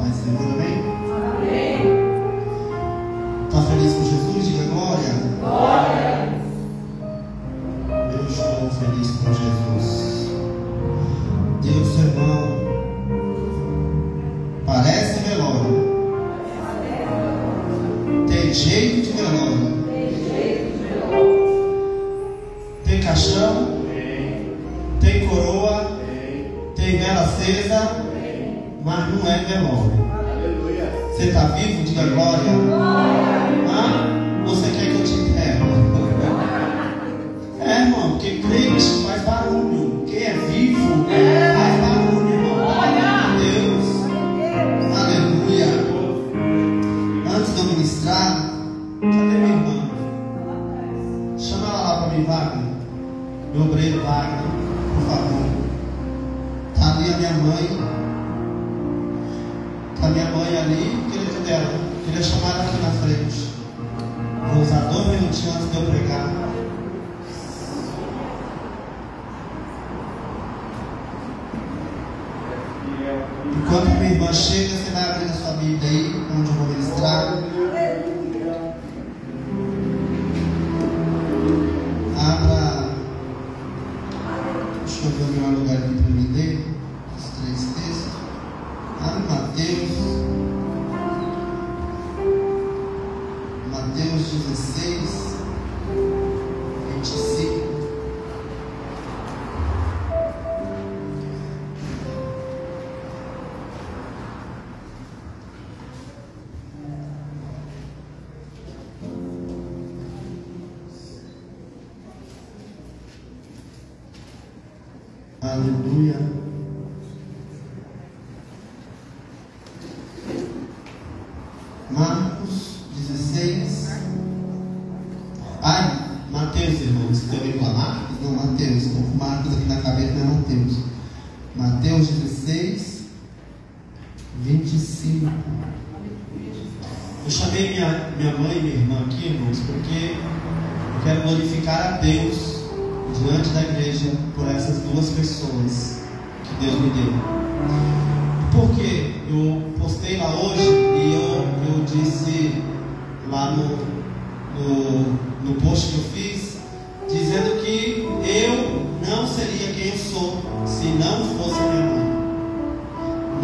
paz do Senhor, amém? Amém. Está feliz com Jesus? Diga glória. Glória. Eu estou feliz com Jesus. Diga ao seu irmão, parece velório. Tem jeito de velório. Tem caixão. Tem coroa. Tem vela acesa. Mas não é velório. Você está vivo? Diga glória. Ah? Você quer que eu te enterre? É, irmão, porque crente faz barulho. Quem é vivo faz barulho, irmão. Glória a Deus. Aleluia. Antes de eu ministrar, cadê minha irmã? Chama ela lá para mim, Wagner. Meu obreiro Wagner, por favor. Está ali a minha mãe. Está minha mãe ali. Queria dela. Queria chamar ela aqui na frente. Vou usar 2 minutinhos antes de eu pregar. Enquanto minha irmã chega, você vai abrir a sua Bíblia aí, onde eu vou ministrar. Abra. Deixa eu ver o melhor lugar aqui para me ler os 3 textos. Abre Mateus 16, 25. Aleluia. Marcos 16. Mateus, irmãos, se eu falar Marcos, não Mateus. Estou com Marcos aqui na cabeça, não é Mateus. Mateus 16, 25. Eu chamei minha mãe e minha irmã aqui, irmãos, porque eu quero glorificar a Deus diante da igreja por essas 2 pessoas que Deus me deu. Porque eu postei lá hoje e eu disse lá no post que eu fiz, dizendo que eu não seria quem eu sou se não fosse a minha mãe.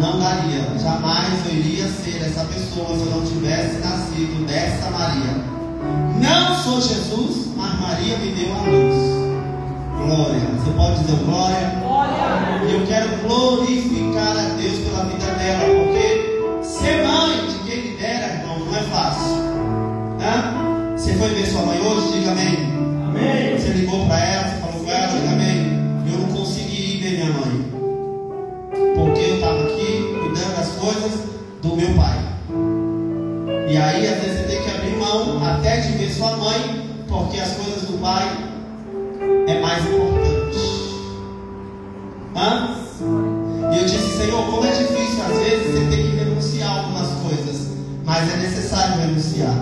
Não daria, jamais eu iria ser essa pessoa se eu não tivesse nascido dessa Maria. Não sou Jesus, mas Maria me deu a luz. Glória. Você pode dizer glória? Glória. E eu quero glorificar a Deus pela vida dela, porque ser mãe de quem me dera, irmão, não é fácil. Hã? Você foi ver sua mãe hoje? Diga amém. Amém. Você ligou para ela, você falou com ela, diga amém. Eu não consegui ir ver minha mãe, porque eu estava aqui cuidando das coisas do meu pai. E aí, às vezes, você tem que abrir mão até de ver sua mãe, porque as coisas do pai é mais importante. Hã? E eu disse, Senhor, como é difícil às vezes você tem que renunciar algumas coisas, mas é necessário renunciar.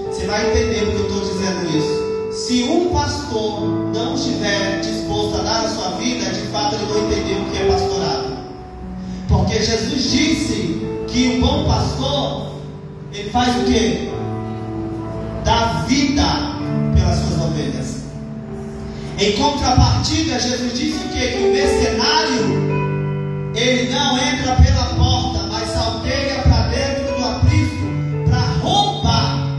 Você vai entender porque eu estou dizendo isso. Se um pastor não estiver disposto a dar a sua vida, de fato ele não entendeu o que é pastorado. Porque Jesus disse que o bom pastor, ele faz o quê? Dá vida pelas suas ovelhas. Em contrapartida, Jesus disse o quê? Que o mercenário, ele não entra pela porta, mas salteia para dentro do aprisco para roubar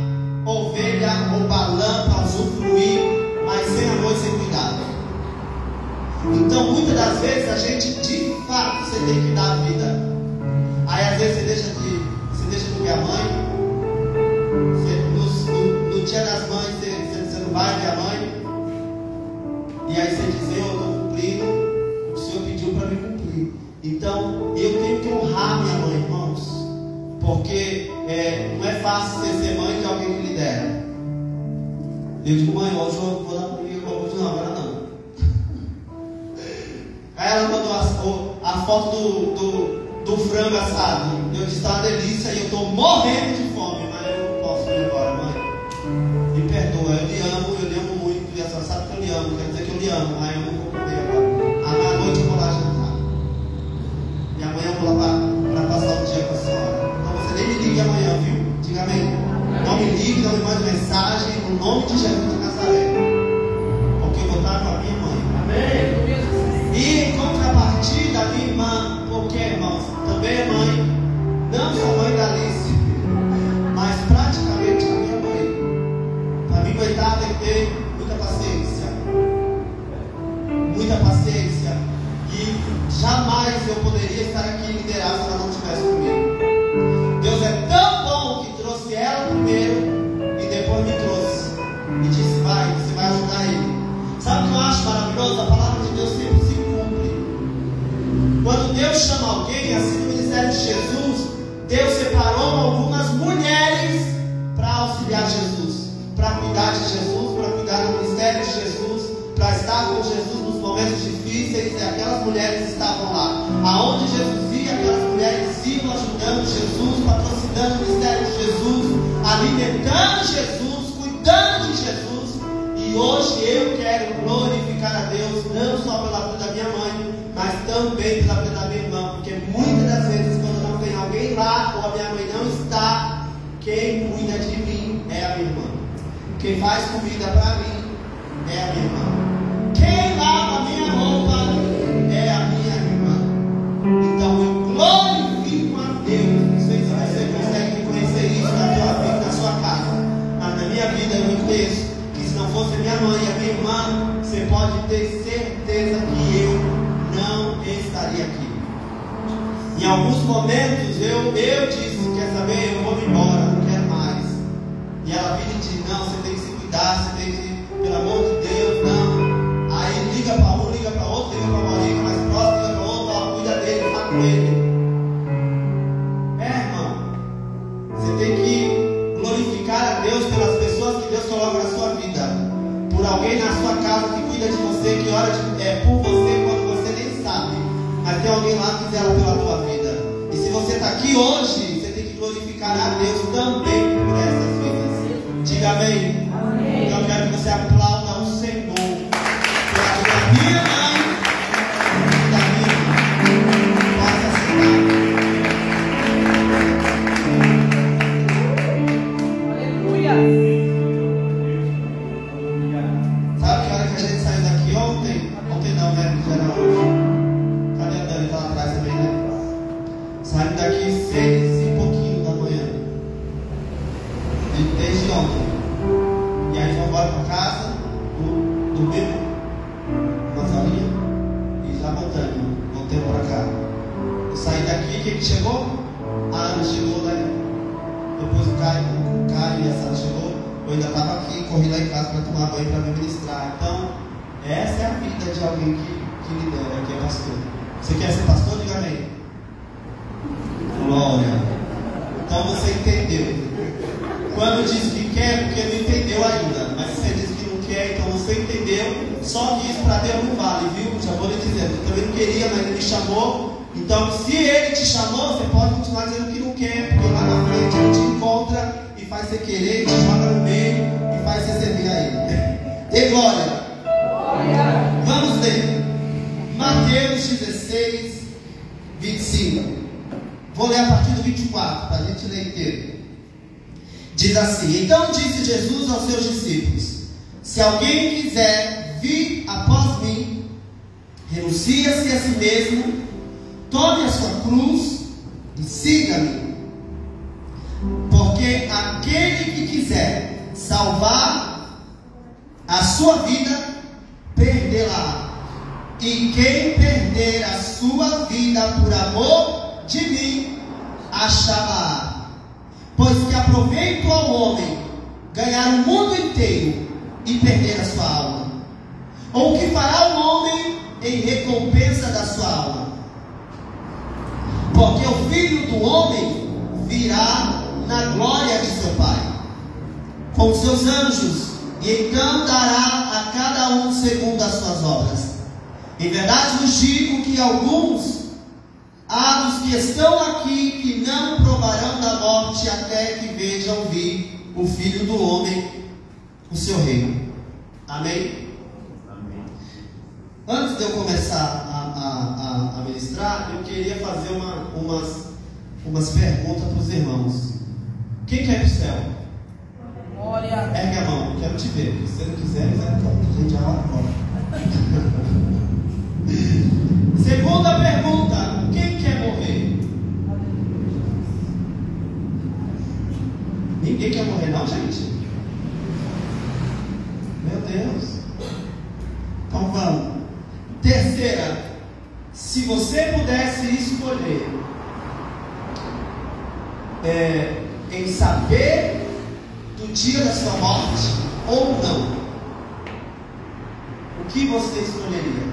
ovelha, roubar lã, para usufruir, mas sem amor e sem cuidado. Então, muitas das vezes, a gente, de fato, você tem que dar a vida. Aí, às vezes, você deixa de ver a mãe. No dia das mães, você não vai ver a mãe. E aí você diz, eu estou cumprindo, o Senhor pediu para me cumprir. Então, eu tenho que honrar minha mãe, irmãos. Porque não é fácil você ser mãe de alguém que lidera. Eu digo, mãe, hoje eu vou dar comigo, hoje não, agora não. Aí ela mandou a foto do frango assado. Eu disse, tá uma delícia e eu estou morrendo de fome, mas eu não posso ir embora, mãe. Me perdoa, eu lhe amo muito. E a senhora sabe que eu lhe amo, quer dizer que eu lhe amo, mas eu não vou comer agora. À noite eu vou lá jantar. E amanhã eu vou lá para passar o dia com a senhora. no nome de Jesus de Nazaré, porque eu vou estar com a minha mãe. Amém. E em contrapartida, a minha irmã, porque, irmãos, também é mãe, não só mãe da Alice, mas praticamente a minha mãe. Para mim, coitada, tem que ter muita paciência. Muita paciência. E jamais eu poderia estar aqui e liderar se ela não estivesse comigo. Deus é tão bom que trouxe ela primeiro e depois me trouxe. E disse: vai, você vai ajudar ele. Sabe o que eu acho maravilhoso? A palavra de Deus sempre se cumpre. Quando Deus chama alguém, assim no ministério de Jesus, Deus separou algumas mulheres para auxiliar Jesus, para cuidar de Jesus, para cuidar do ministério de Jesus, para estar com Jesus nos momentos difíceis. E aquelas mulheres estavam lá. Aonde Jesus ia, aquelas mulheres iam ajudando Jesus, patrocinando o ministério de Jesus, alimentando Jesus, cuidando de Jesus. E hoje eu quero glorificar a Deus, não só pela vida da minha mãe, mas também pela vida da minha irmã, porque muitas das vezes, quando não tem alguém lá, ou a minha mãe não está, quem cuida de mim é a minha irmã. Quem faz comida para mim é a minha irmã. Quem lava a minha roupa é a minha irmã. Então eu glorifico a Deus. Não sei se você consegue reconhecer isso na tua vida, na sua casa, mas na minha vida eu reconheço que se não fosse a minha mãe e a minha irmã, você pode ter certeza que eu não estaria aqui. Em alguns momentos eu disse: quer saber, eu vou me embora, não quero mais. E ela vira e diz: não, você tem que se cuidar, você tem que, pelo amor de Deus, não. Aí liga para um, liga para outro, liga para uma amiga mais próxima, liga para outro, ó, cuida dele, fala com ele. Irmão, você tem que glorificar a Deus pelas pessoas que Deus coloca na sua vida, por alguém na sua casa que cuida de você, que ora por você quando você nem sabe, mas tem alguém lá que zela pela tua vida. E se você está aqui hoje, você tem que glorificar a Deus também por essas vidas. Diga amém. Amém. Então eu quero que você aplauda o Senhor pela vida da minha mãe e da minha irmã. Possa sentar. Sabe que a hora que a gente saiu daqui ontem não, né? Já era hoje. Cadê a Dani? Tá lá atrás também, né? Saímos daqui 6 e pouquinho da manhã. Desde ontem. E aí vamos embora para casa, dormimos umas horinhas e já voltamos para cá. Eu saí daqui, quem que chegou? A Ana chegou, né? Depois o Caio e a Sara chegou. Eu ainda estava aqui, corri lá em casa para tomar banho, para me ministrar. Então, essa é a vida de alguém que lidera, que é pastor. Você quer ser pastor? Diga amém. Glória. Então você entendeu. Quando diz que quer, porque não entendeu ainda. Mas se você diz que não quer, então você entendeu. Só que isso para Deus não vale, viu? Já vou lhe dizendo. Eu também não queria, mas Ele me chamou. Então, se Ele te chamou, você pode continuar dizendo que não quer, porque lá na frente Ele te encontra e faz você querer, te joga no meio e faz você servir a Ele. Dê glória. Vamos ler Mateus 16, 25. Vou ler a partir do 24 para a gente ler inteiro. Diz assim: então disse Jesus aos seus discípulos: se alguém quiser vir após mim, renuncie-se a si mesmo, tome a sua cruz e siga-me. Porque aquele que quiser salvar a sua vida, perdê-la. E quem perder a sua vida por amor de mim, achá-la. Pois que aproveito ao homem ganhar o mundo inteiro e perder a sua alma? Ou o que fará o homem em recompensa da sua alma? Porque o Filho do Homem virá na glória de seu Pai, com seus anjos, e então dará a cada um segundo as suas obras. Em verdade vos digo que alguns há dos que estão aqui que não provarão da morte até que vejam vir o Filho do Homem, o seu reino. Amém? Amém. Antes de eu começar a ministrar, eu queria fazer umas perguntas para os irmãos. Quem quer ir para o céu? Ergue a mão, quero te ver. Se você não quiser, a gente já vai embora. Segunda pergunta: quem quer morrer? Ninguém quer morrer, não, gente? Meu Deus. Então vamos. Terceira: se você pudesse escolher em saber do dia da sua morte ou não, o que você escolheria?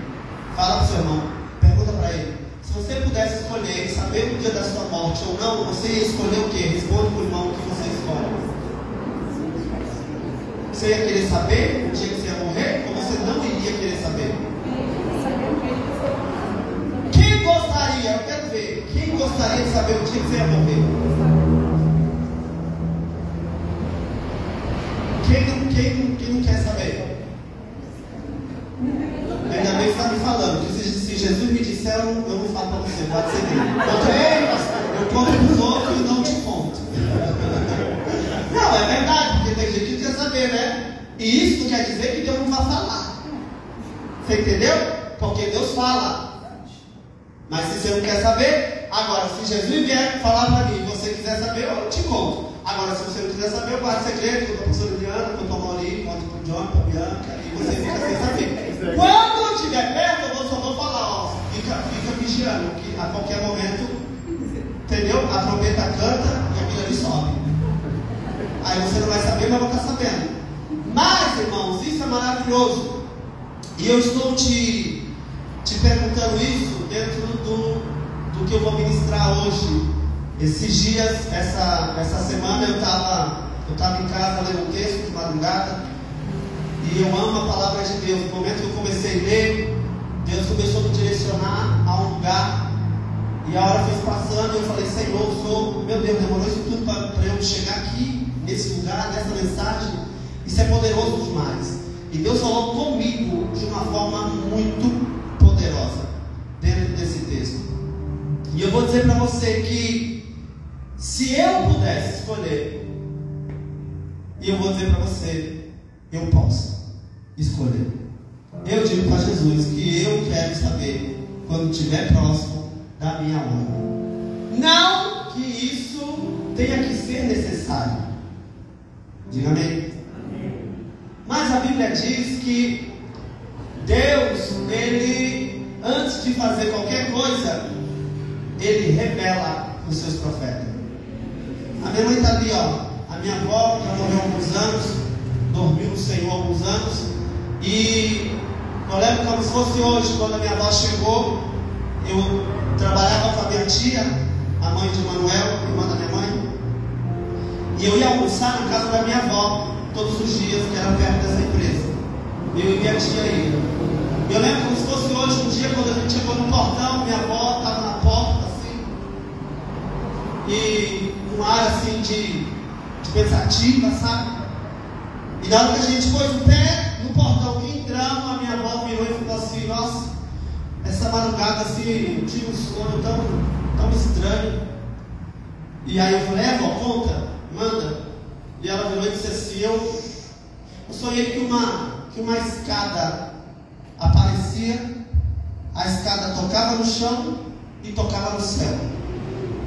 Fala para o seu irmão, pergunta para ele. Se você pudesse escolher em saber do dia da sua morte ou não, você ia escolher o quê? Responde para o irmão o que você escolhe. Você ia querer saber o dia que você ia morrer ou você não iria querer saber? Quem gostaria? Eu quero ver. Quem gostaria de saber o dia que você ia morrer? Quem não quer saber? Ainda bem que você está me falando. Que se Jesus me disser, eu não falo para você. Pode ser dele. Eu conto para os outros e não te conto. Não, é verdade, porque tem gente que quer saber, né? E isso não quer dizer que Deus não vai falar. Você entendeu? Porque Deus fala. Mas se você não quer saber, agora, se Jesus vier falar para mim e você quiser saber, eu te conto. Agora, se você não quiser saber, eu guardo segredo, conto para a professora Diana, conto para a Mauri, conto para o John, para a Bianca, e você fica sem saber. Quando eu estiver perto, eu só vou falar, ó, fica vigiando, que a qualquer momento, entendeu? A trombeta canta e aquilo ali sobe. Aí você não vai saber, mas eu vou estar sabendo. Mas, irmãos, isso é maravilhoso. E eu estou te perguntando isso dentro do que eu vou ministrar hoje. Esses dias, essa semana eu estava em casa lendo um texto de madrugada. E eu amo a palavra de Deus. No momento que eu comecei a ler, Deus começou a me direcionar a um lugar. E a hora foi passando e eu falei: Senhor, meu Deus, demorou isso tudo para eu chegar aqui, nesse lugar, nessa mensagem. Isso é poderoso demais. E Deus falou comigo de uma forma muito poderosa dentro desse texto. E eu vou dizer para você que se eu pudesse escolher, e eu vou dizer para você, eu posso escolher. Eu digo para Jesus que eu quero saber quando estiver próximo da minha hora. Não que isso tenha que ser necessário. Diga amém. Mas a Bíblia diz que Deus, Ele, antes de fazer qualquer coisa, Ele revela os seus profetas. A minha mãe está ali, ó. A minha avó já morreu há alguns anos, dormiu no Senhor há alguns anos. E eu lembro como se fosse hoje, quando a minha avó chegou, eu trabalhava com a minha tia, a mãe de Manuel, irmã da minha mãe. E eu ia almoçar na casa da minha avó todos os dias, que era perto dessa empresa. Eu e minha tia ia. Eu lembro como se fosse hoje, um dia, quando a gente chegou no portão, minha avó estava na porta, assim, e um ar assim de pensativa, sabe? E na hora que a gente pôs o pé no portão que entramos, a minha avó virou e falou assim: nossa, essa madrugada assim, eu tive um sono tão estranho. E aí eu falei: vó, conta, manda. E ela virou e disse assim: eu sonhei que uma escada aparecia, a escada tocava no chão e tocava no céu.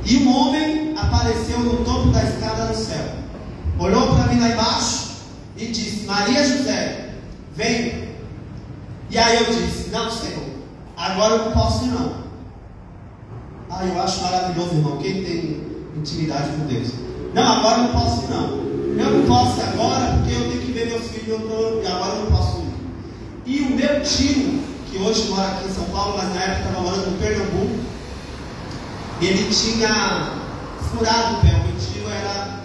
E um homem apareceu no topo da escada no céu, olhou para mim lá embaixo e disse: Maria José, vem. E aí eu disse: não, Senhor, agora eu não posso ir não. Eu acho maravilhoso, irmão, quem tem intimidade com Deus. Não, agora eu não posso ir não. Eu não posso ir agora porque eu tenho que ver meus filhos, e agora eu não posso ir. E o meu tio, que hoje mora aqui em São Paulo, mas na época estava morando no Pernambuco, ele tinha furado o pé. O meu tio era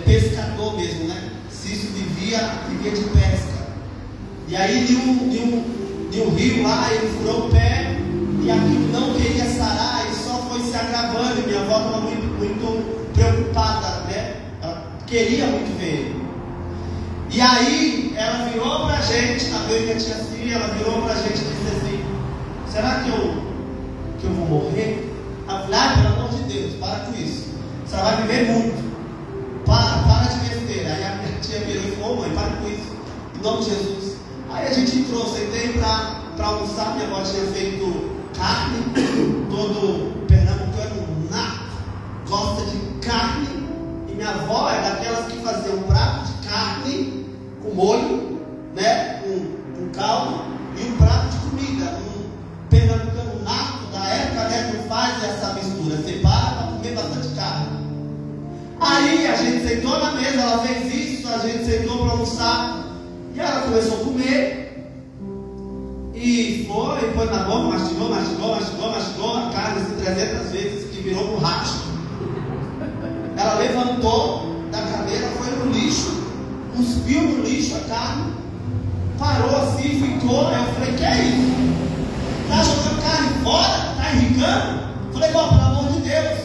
pescador mesmo, né? Cício vivia de pesca. E aí de um rio lá, ele furou o pé e aquilo não queria sarar e só foi se agravando. E minha avó estava muito preocupada, né? Ela queria muito ver ele. E aí ela virou pra gente, a minha tia assim, ela virou pra gente e disse assim: será que eu vou morrer? Eu falei: pelo amor de Deus, para com isso. Você vai viver muito. Para de besteira. Aí a minha a tia virou e falou: mãe, para com isso, em nome de Jesus. Aí a gente entrou, sentei para almoçar. Minha avó tinha feito carne, todo pernambucano nato, gosta de carne. E minha avó é daquelas que fazia um prato de carne com molho, né, com caldo, e um prato de comida. Um pernambucano nato da época, né, não faz essa mistura, separa para comer bastante carne. Aí a gente sentou na mesa, ela fez isso, a gente sentou para almoçar, e ela começou a comer, e foi na boca, mastigou a carne assim 300 vezes, que virou borracha. Ela levantou da cadeira, foi no lixo, cuspiu no lixo a carne, parou assim, ficou. Eu falei: que é isso? Tá jogando carne fora? Tá enricando? Falei: pelo amor de Deus.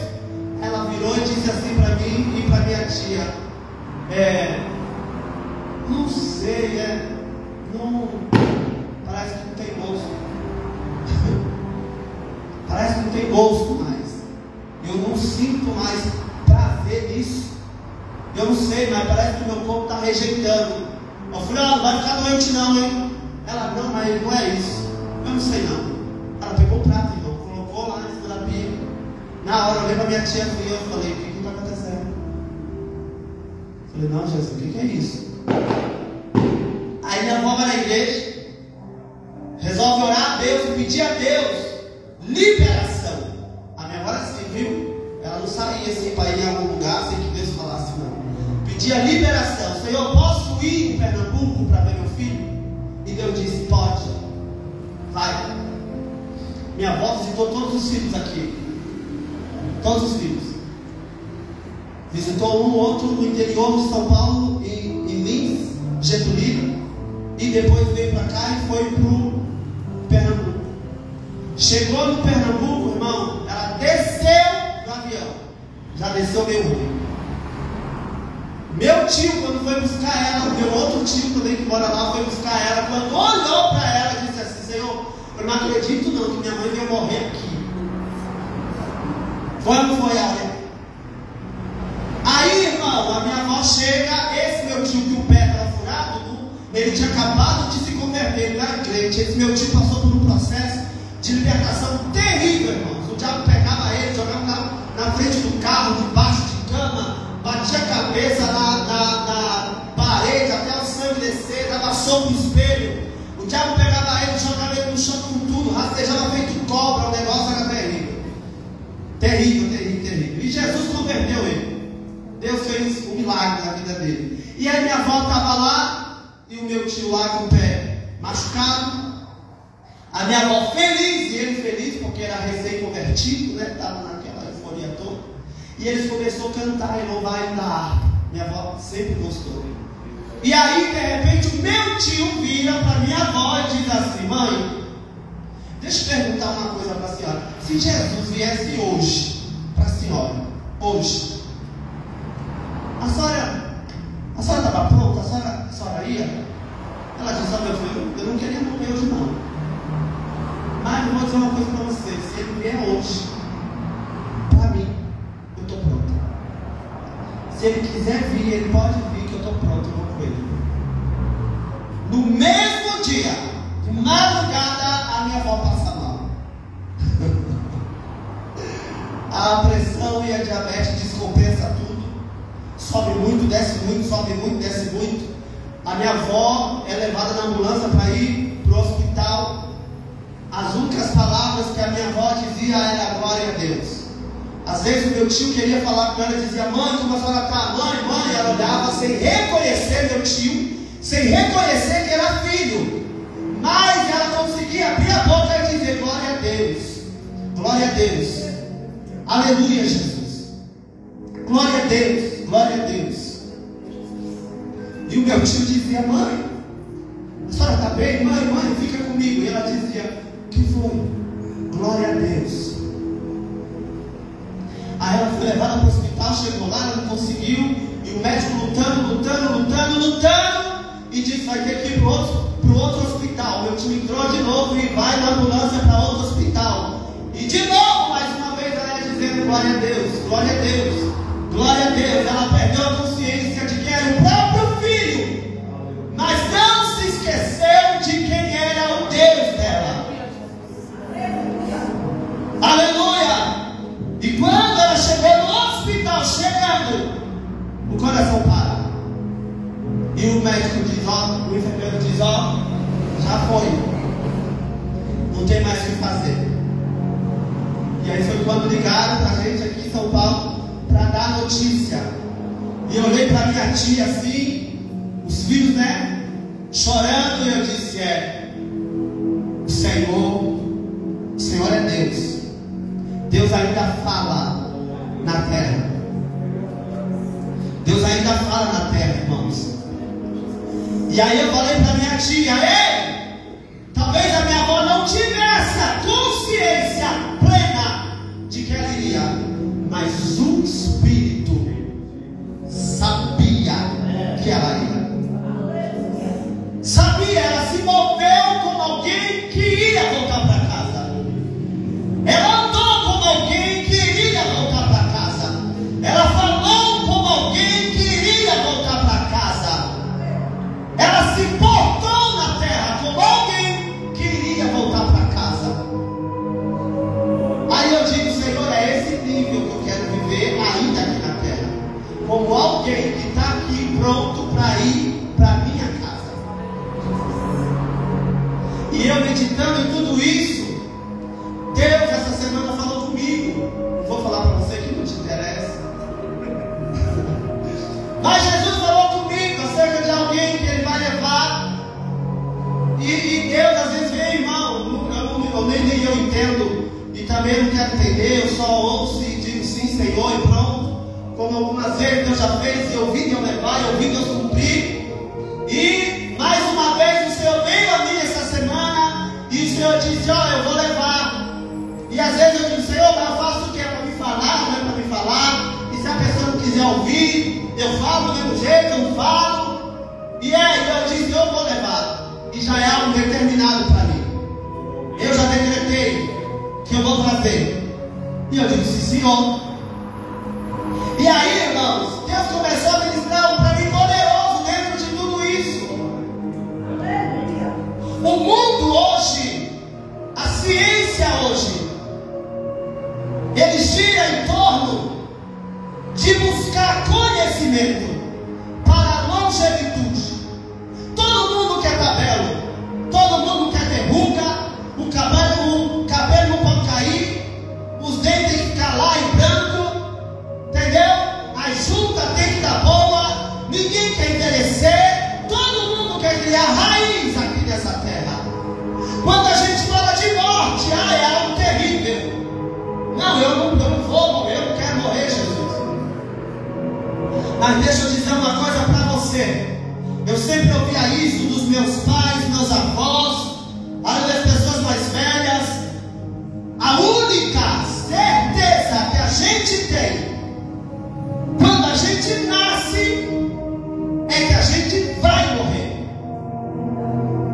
Ela virou e disse assim para mim e para minha tia: não sei, não, parece que não tem gosto. Parece que não tem gosto mais. Eu não sinto mais prazer nisso. Eu não sei, mas parece que meu corpo está rejeitando. Eu falei: não vai ficar doente não, hein? Ela: não, mas não é isso. Eu não sei não. Ela pegou o prato, irmão, colocou lá em cima da pia. Na hora eu olhei para minha tia e eu falei: o que está acontecendo? Eu falei: não, Jesus, o que é isso? Aí minha avó vai na igreja, resolve orar a Deus e pedir a Deus liberação. A minha avó era assim, viu? Ela não saía assim para ir em algum lugar sem que Deus falasse não. Pedia liberação: Senhor, posso ir em Pernambuco para ver meu filho? E Deus disse: pode, vai. Minha avó visitou todos os filhos aqui. Todos os filhos. Visitou um outro no interior de São Paulo, em Lins, Getúlio, e depois veio para cá e foi para o Pernambuco. Chegou no Pernambuco, irmão, ela desceu do avião. Já desceu meio ruim. Meu tio, quando foi buscar ela, meu outro tio também que mora lá, foi buscar ela. Quando olhou para ela, disse assim: Senhor, eu não acredito não que minha mãe veio morrer aqui. Foi ou não foi, Áurea? Aí, irmão, a minha avó chega. Esse meu tio que o pé estava furado, ele tinha acabado de se converter, ele não era crente. Esse meu tio passou por um processo de libertação terrível, irmãos. O diabo pegava ele, jogava na frente do carro, debaixo de cama, batia a cabeça na parede até o sangue descer, dava soco no espelho. O diabo pegava ele, jogava ele no chão com tudo, rastejava feito cobra. O negócio era terrível. Terrível. E Jesus converteu ele. Deus fez um milagre na vida dele. E aí minha avó estava lá, e o meu tio lá com o pé machucado. A minha avó feliz, e ele feliz, porque era recém-convertido, né? Estava naquela euforia toda. E eles começaram a cantar e louvar ele da harpa. Minha avó sempre gostou. E aí, de repente, o meu tio vira para minha avó e diz assim: mãe, deixa eu perguntar uma coisa para a senhora. Se Jesus viesse hoje para a senhora, hoje, a senhora estava pronta? A senhora ia? Ela disse: meu filho, eu não queria morrer hoje não. Mas eu vou dizer uma coisa para você: se ele vier hoje, para mim, eu estou pronta. Se ele quiser vir, ele pode vir, que eu estou pronto, eu vou com ele. No mesmo dia, de madrugada, a minha avó passa mal. A pressão e a diabetes descompensa tudo. Sobe muito, desce muito, sobe muito, desce muito. A minha avó é levada na ambulância para ir para o hospital. As únicas palavras que a minha avó dizia era glória a Deus. Às vezes o meu tio queria falar com ela e dizia: mãe, como a senhora está? Mãe, ela olhava sem reconhecer meu tio, sem reconhecer que era filho. Mas ela conseguia abrir a boca e dizer: glória a Deus, glória a Deus, aleluia, Jesus, glória a Deus, glória a Deus. E o meu tio dizia: mãe, a senhora está bem? Mãe, fica comigo. E ela dizia: o que foi? Glória a Deus. Aí ela foi levada para o hospital, chegou lá, ela não conseguiu, e o médico lutando, e disse: vai ter que ir para o outro hospital. Meu tio entrou de novo e vai na ambulância para outro hospital. E de novo, mais uma vez, ela ia dizendo: glória a Deus, glória a Deus, glória a Deus. Ela perdeu a consciência de que era o próprio filho médico diz, ó, o enfermeiro diz, ó, já foi, não tem mais o que fazer. E aí foi quando ligaram pra gente aqui em São Paulo para dar notícia. E eu olhei para minha tia assim, os filhos, né, chorando, e eu disse, o Senhor é Deus. Deus ainda fala na terra. Deus ainda fala na terra, irmãos. E aí eu falei para minha tia, talvez a minha avó não tivesse a consciência plena de que ela iria, mas o Espírito sabia que ela ia. Sabia, ela se moveu como alguém que iria voltar para casa. Ela andou como alguém que iria voltar para casa. Ela falou como alguém que iria voltar para casa. Ela se portou na terra como alguém que iria voltar para casa. Aí eu digo, Senhor, é esse nível que eu quero viver ainda aqui na terra, como alguém que está aqui pronto para ir para a minha casa. E eu meditando em tudo isso, Deus essa semana falou comigo. Vou falar para você que não te interessa, mas Jesus falou comigo acerca de alguém que Ele vai levar. E Deus às vezes vem, irmão, nem eu entendo, e também não quero entender, eu só ouço e digo sim, Senhor, e pronto. Como algumas vezes Deus já fez, e eu vi Deus levar, eu vi Deus cumprir. E mais uma vez o Senhor veio a mim essa semana, e o Senhor disse, eu vou levar. E às vezes eu digo, Senhor, mas eu faço o que é para me falar, não é para me falar. E se a pessoa não quiser ouvir, eu falo do mesmo jeito, eu não falo. E eu disse, eu vou levar. E já é algo determinado para mim. Eu já decretei que eu vou trazer. E eu disse, sim, Senhor. E aí, irmãos, Deus começou a ministrar algo para mim poderoso dentro de tudo isso. O mundo hoje, a ciência hoje, ele gira em torno de buscar conhecimento para a longevidade. Todo mundo quer cabelo, todo mundo quer ter ruga, o cabelo não pode cair, os dentes têm que ficar lá em branco, entendeu? A junta tem que estar boa, ninguém quer envelhecer, todo mundo quer criar raiz aqui nessa terra. Quando a gente fala de morte, é algo terrível. Não, eu não vou morrer, eu não quero morrer, Jesus. Mas deixa eu dizer uma coisa para você. Eu sempre ouvia isso dos meus pais, meus avós, das pessoas mais velhas. A única certeza que a gente tem quando a gente nasce é que a gente vai morrer.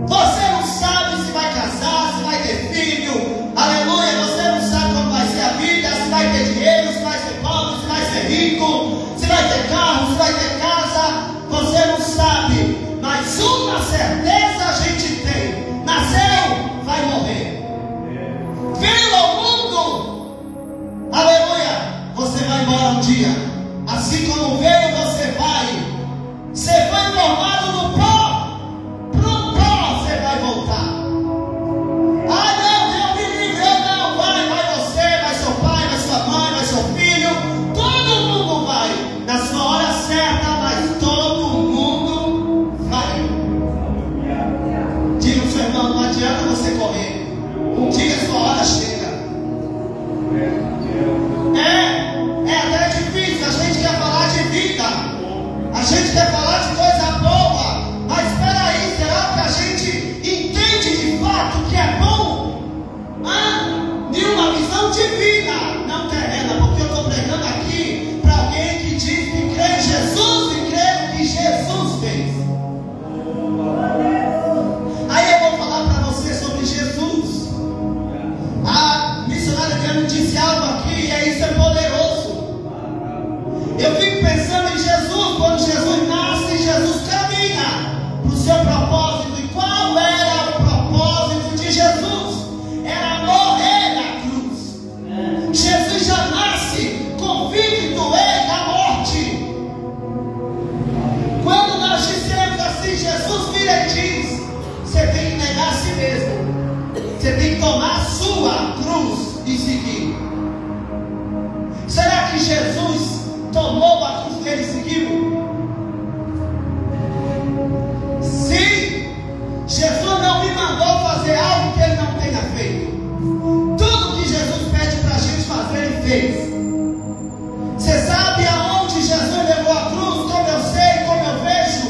Você não sabe se vai casar, se vai ter filho, aleluia. Você não sabe como vai ser a vida, se vai ter dinheiro, se vai ser pobre, se vai ser rico, se vai ter carro, se vai ter casa. Você não sabe, mas uma certeza a gente tem: nasceu, vai morrer. Veio ao mundo, aleluia. Você vai embora um dia. Assim como veio, você vai. Você foi formado no pó, pro pó você vai voltar. Ah, não, Deus me livre, não. Vai você, vai seu pai, vai sua mãe, vai seu filho. Todo mundo vai, na sua hora certa, mas todo mundo vai. Diga ao seu irmão, não adianta você correr. Um dia a sua hora chega. É até difícil, a gente quer falar de vida, a gente quer falar de coisa boa, tomou a cruz dele e seguiu. Se Jesus não me mandou fazer algo que ele não tenha feito, tudo que Jesus pede para a gente fazer, ele fez. Você sabe aonde Jesus levou a cruz? Como eu sei, como eu vejo?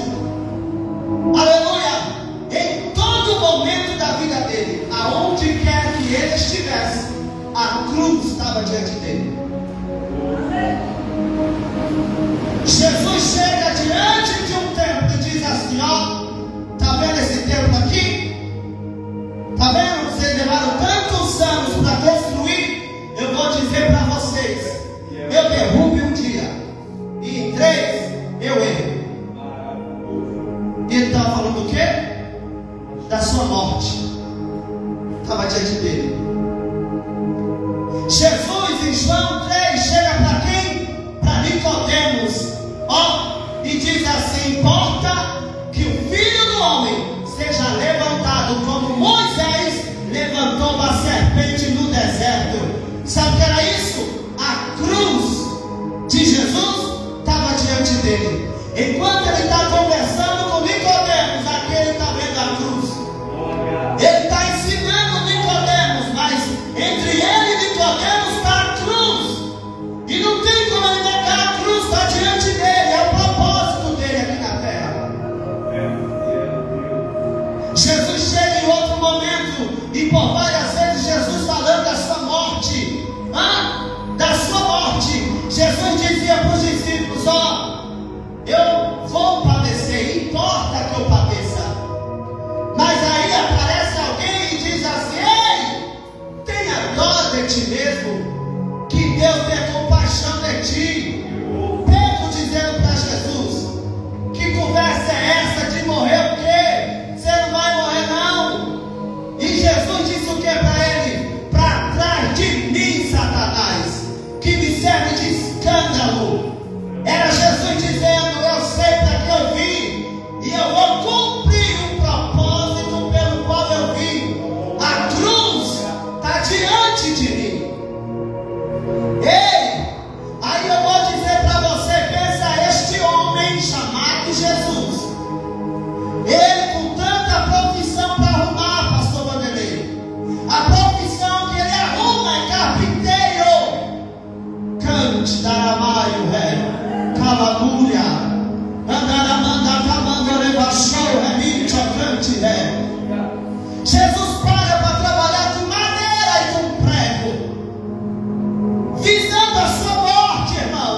Aleluia! Em todo momento da vida dele, aonde quer que ele estivesse, a cruz estava diante dele. Jesus chega diante de um templo e diz assim: ó, tá vendo esse templo aqui? Tá vendo? Vocês levaram tantos anos para construir. Eu vou dizer para vocês, eu derrubo um dia, e em 3 eu erro. E ele estava falando do quê? Da sua morte. Estava diante dele. Jesus em João 3 chega para quem? Para Nicodemos, ó, e diz assim: importa que o Filho do Homem seja levantado como Moisés levantou a serpente no deserto. Sabe o que era isso? A cruz de Jesus estava diante dele. Enquanto ele está conversando com Nicodemos, aqui ele está vendo a cruz. Ele está ensinando Nicodemos, mas entre ele e Nicodemos está a cruz. E não tem como ele negar, a cruz está diante dele. É o propósito dele aqui na terra. Jesus chega em outro momento, e por várias vezes Jesus falando da sua morte, da sua morte. Jesus dizia para os discípulos: ó, eu vou padecer, importa que eu padeça. Mas aí aparece alguém e diz assim: ei, tenha dó de ti mesmo, que Deus tenha compaixão de ti. Pedro dizendo para Jesus: que conversa é essa de morrer o quê? Você não vai morrer não. E Jesus disse o que para ele? Para trás de mim, Satanás, que me serve de escândalo. Era Jesus dizendo: eu sei para que eu vim, e eu vou cumprir o propósito pelo qual eu vim. A cruz está diante de mim. Ei, aí eu vou dizer para você, pensa este homem chamado Jesus. Ele com tanta profissão para arrumar, pastor Vanderlei. A profissão que ele arruma é carpinteiro. Cante, daramaio, ré, calabúria, andaramanda, camando, rebaixou, remite, cante, ré. Jesus paga para trabalhar com madeira e com prego, visando a sua morte, irmão.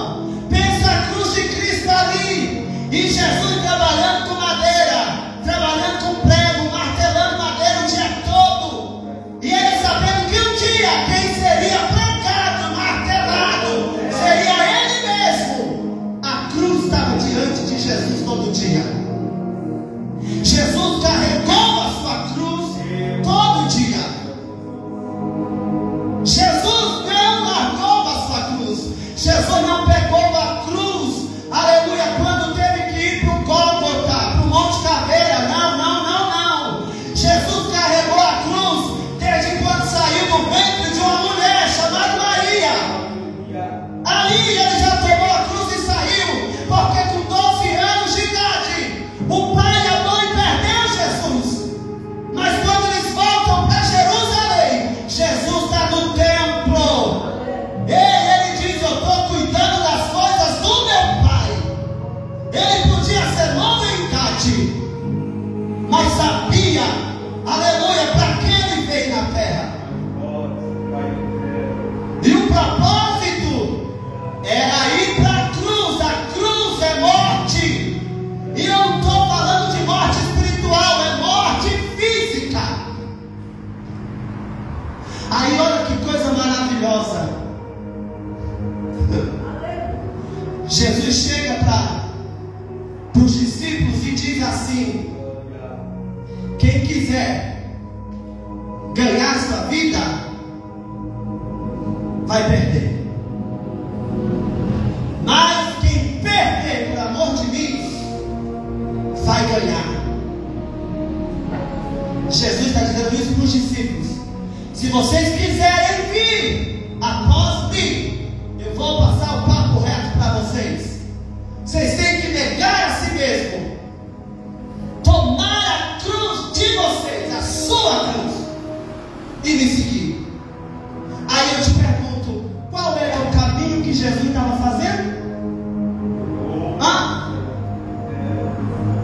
Pensa a cruz de Cristo ali, e Jesus trabalhando com madeira, trabalhando com prego, martelando madeira o dia todo. E ele sabendo que um dia quem seria pregado, martelado, seria ele mesmo. A cruz estava diante de Jesus todo dia. Jesus carregou a sua cruz todo dia. Jesus não largou a sua cruz. Jesus não pegou a cruz, aleluia, quando teve que ir para o Gólgota, para o Monte Caveira. Não, não, não, não. Jesus carregou a cruz desde quando saiu do ventre de uma mulher chamada Maria. Ali ele já tomou a cruz e saiu, porque com 12 anos de idade o pai e a mãe perdeu Jesus. Mas quando eles voltam para Jerusalém, Jesus está no templo. Ele diz: eu estou cuidando das coisas do meu pai. Ele podia ser novidade, mas sabia, aleluia, para que ele veio na terra. E o propósito era ir para a cruz. A cruz é morte. E eu não estou falando de morte espiritual, é morte física. Aí olha que coisa maravilhosa. Jesus chega para os discípulos e diz assim: quem quiser ganhar sua vida, vai perder. Mas quem perder por amor de mim, vai ganhar. Jesus está dizendo isso para os discípulos: se vocês quiserem vir após mim, eu vou passar o papo reto para vocês. Vocês têm que negar a si mesmo, tomar a cruz de vocês, a sua cruz, e me seguir. Aí eu te pergunto, qual era o caminho que Jesus estava fazendo?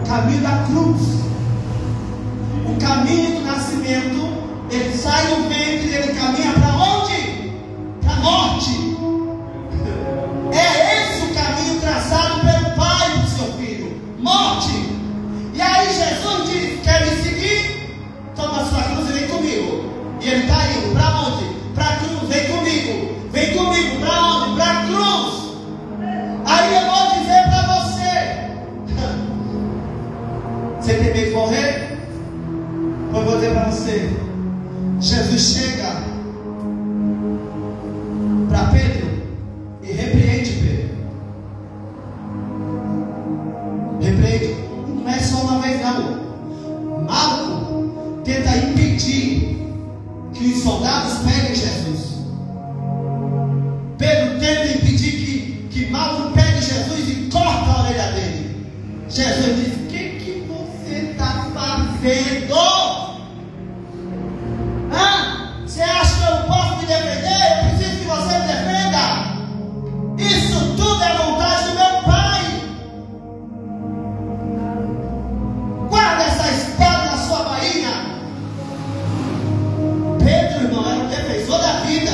Caminho da cruz, o caminho do nascimento. Ele sai do ventre e ele caminha para onde? Para a morte. É esse o caminho traçado pelo Pai do seu Filho, morte. E aí Jesus diz: quer me seguir? Toma a sua cruz e vem comigo. E ele está indo para onde? Para a cruz. Vem comigo. Vem comigo. Para onde? Para a cruz. Aí eu vou dizer para você: você tem medo de morrer? Eu vou dizer para você. Jesus chega para Pedro e repreende Pedro. Repreende. Não é só uma vez não. Malco tenta impedir que os soldados peguem Jesus. Pedro tenta impedir que Malco pegue Jesus e corta a orelha dele. Jesus diz: o que você está fazendo? Você acha que eu não posso me defender? Eu preciso que você me defenda. Isso tudo é vontade do meu Pai. Guarda essa espada na sua bainha. Pedro, irmão, era um defensor da vida.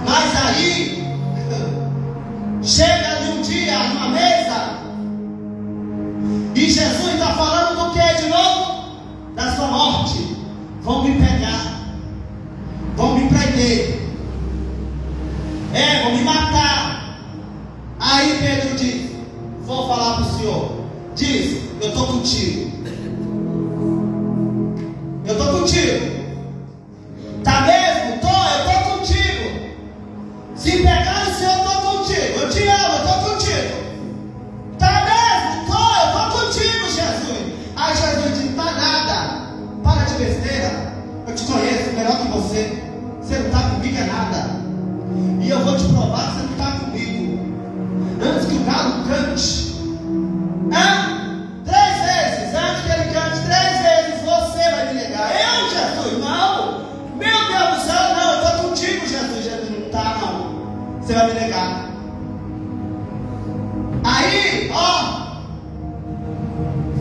Mas aí chega ali um dia numa mesa e Jesus está falando do que de novo? Da sua morte. Vão me pegar, vão me prender, vão me matar. Aí Pedro diz: vou falar para o Senhor. Diz: eu estou contigo. Eu estou contigo. Tá mesmo? Eu estou contigo. Se pegar o Senhor, eu estou contigo. Eu te amo, eu estou contigo. Tá mesmo? Eu estou contigo, Jesus. Aí Jesus diz: tá nada. Para de besteira. Eu te conheço melhor que você. Você não está comigo é nada. E eu vou te provar que você não está comigo. Antes que o galo cante, 3 vezes, antes que ele cante 3 vezes, você vai me negar. Eu, Jesus? Não. Meu Deus do céu, não. Eu estou contigo, Jesus. Jesus não está, não. Você vai me negar. Aí,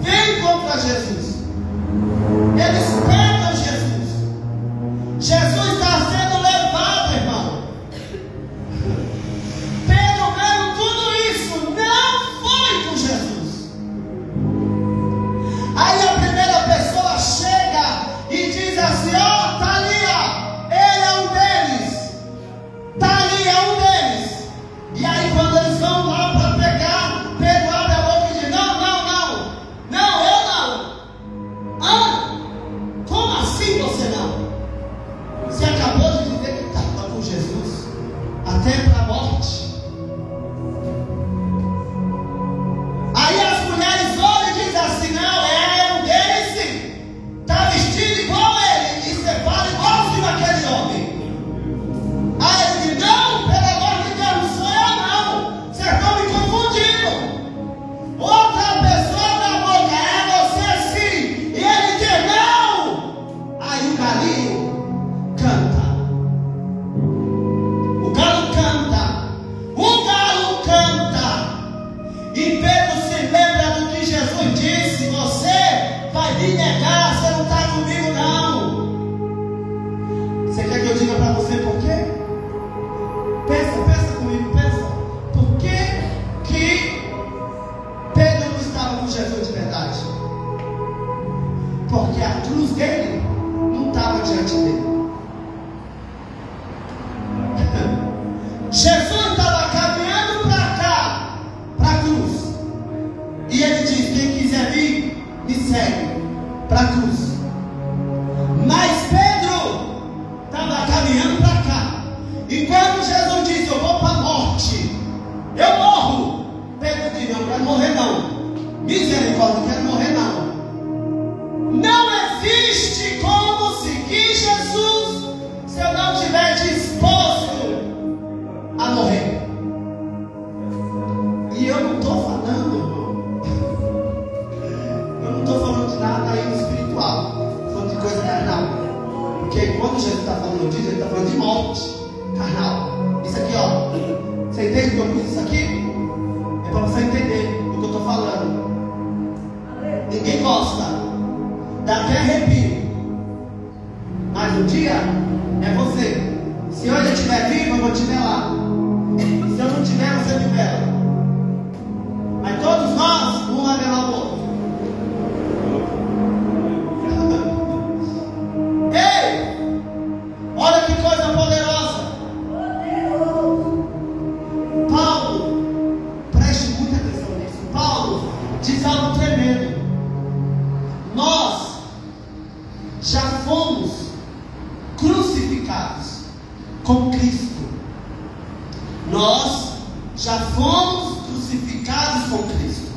vem contra Jesus. Eles pegam Jesus. Jesus está sendo levado, irmão. Pedro, vendo tudo isso, não foi com Jesus. Aí a primeira pessoa chega e diz assim: tá ali, ele é um deles. Tá ali, é um deles. E aí quando eles vão lá para pegar, Pedro abre a boca e diz: não, eu não. Como assim você não? Você acabou de dizer que estava com Jesus até para a morte. Aí as mulheres olham e dizem assim: não, é um deles sim. Está vestido igual ele. E você fala igualzinho aquele homem. Aí ele diz: não, pelo amor de Deus, não sou eu não. Vocês estão me confundindo. Outra pessoa da boca: é você sim. E ele diz: não. Aí o galinho canta. O galo canta. O galo canta. E Pedro se lembra do que Jesus disse: você vai me negar, você não está comigo não. Você quer que eu diga para você por quê? Pensa comigo, pensa. Por que Pedro não estava com Jesus de verdade? Porque a cruz dele não estava diante dele. Jesus estava caminhando para cá, para a cruz. E ele diz: quem quiser vir, me segue para a cruz. Mas Pedro estava caminhando para cá. Enquanto Jesus diz: eu vou para a morte, eu morro. Pedro diz: não quero morrer não. Misericórdia, não quero morrer não. Não existe como seguir Jesus se eu não estiver disposto a morrer. nós já fomos crucificados com Cristo.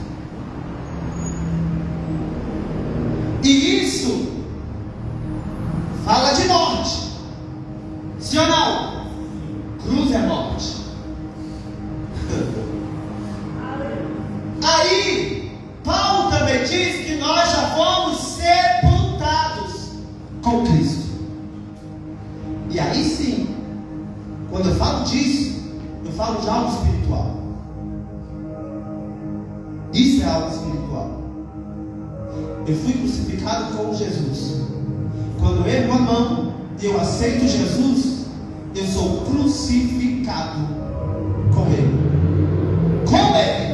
E isso fala de morte. Sim ou não? Cruz é morte. Aí, Paulo também diz que nós já fomos sepultados com Cristo. E aí sim, quando eu falo disso, eu falo de algo espiritual. Isso é algo espiritual. Eu fui crucificado com Jesus. Quando eu ergo a mão e eu aceito Jesus, eu sou crucificado com Ele. Com Ele.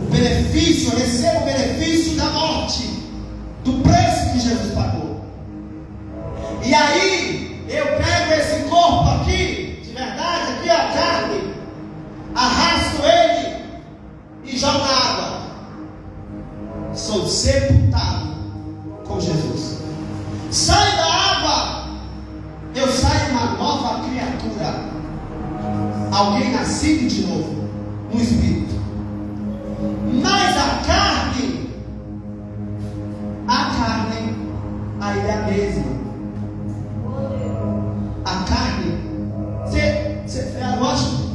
O benefício, eu recebo o benefício da morte, do preço que Jesus pagou. E aí, eu pego esse corpo aqui, de verdade, aqui a carne, arrasto ele e jogo na água. Sou sepultado com Jesus. Saio da água, eu saio uma nova criatura, alguém nascido de novo, no Espírito. Mas a carne ainda é a mesma. A carne,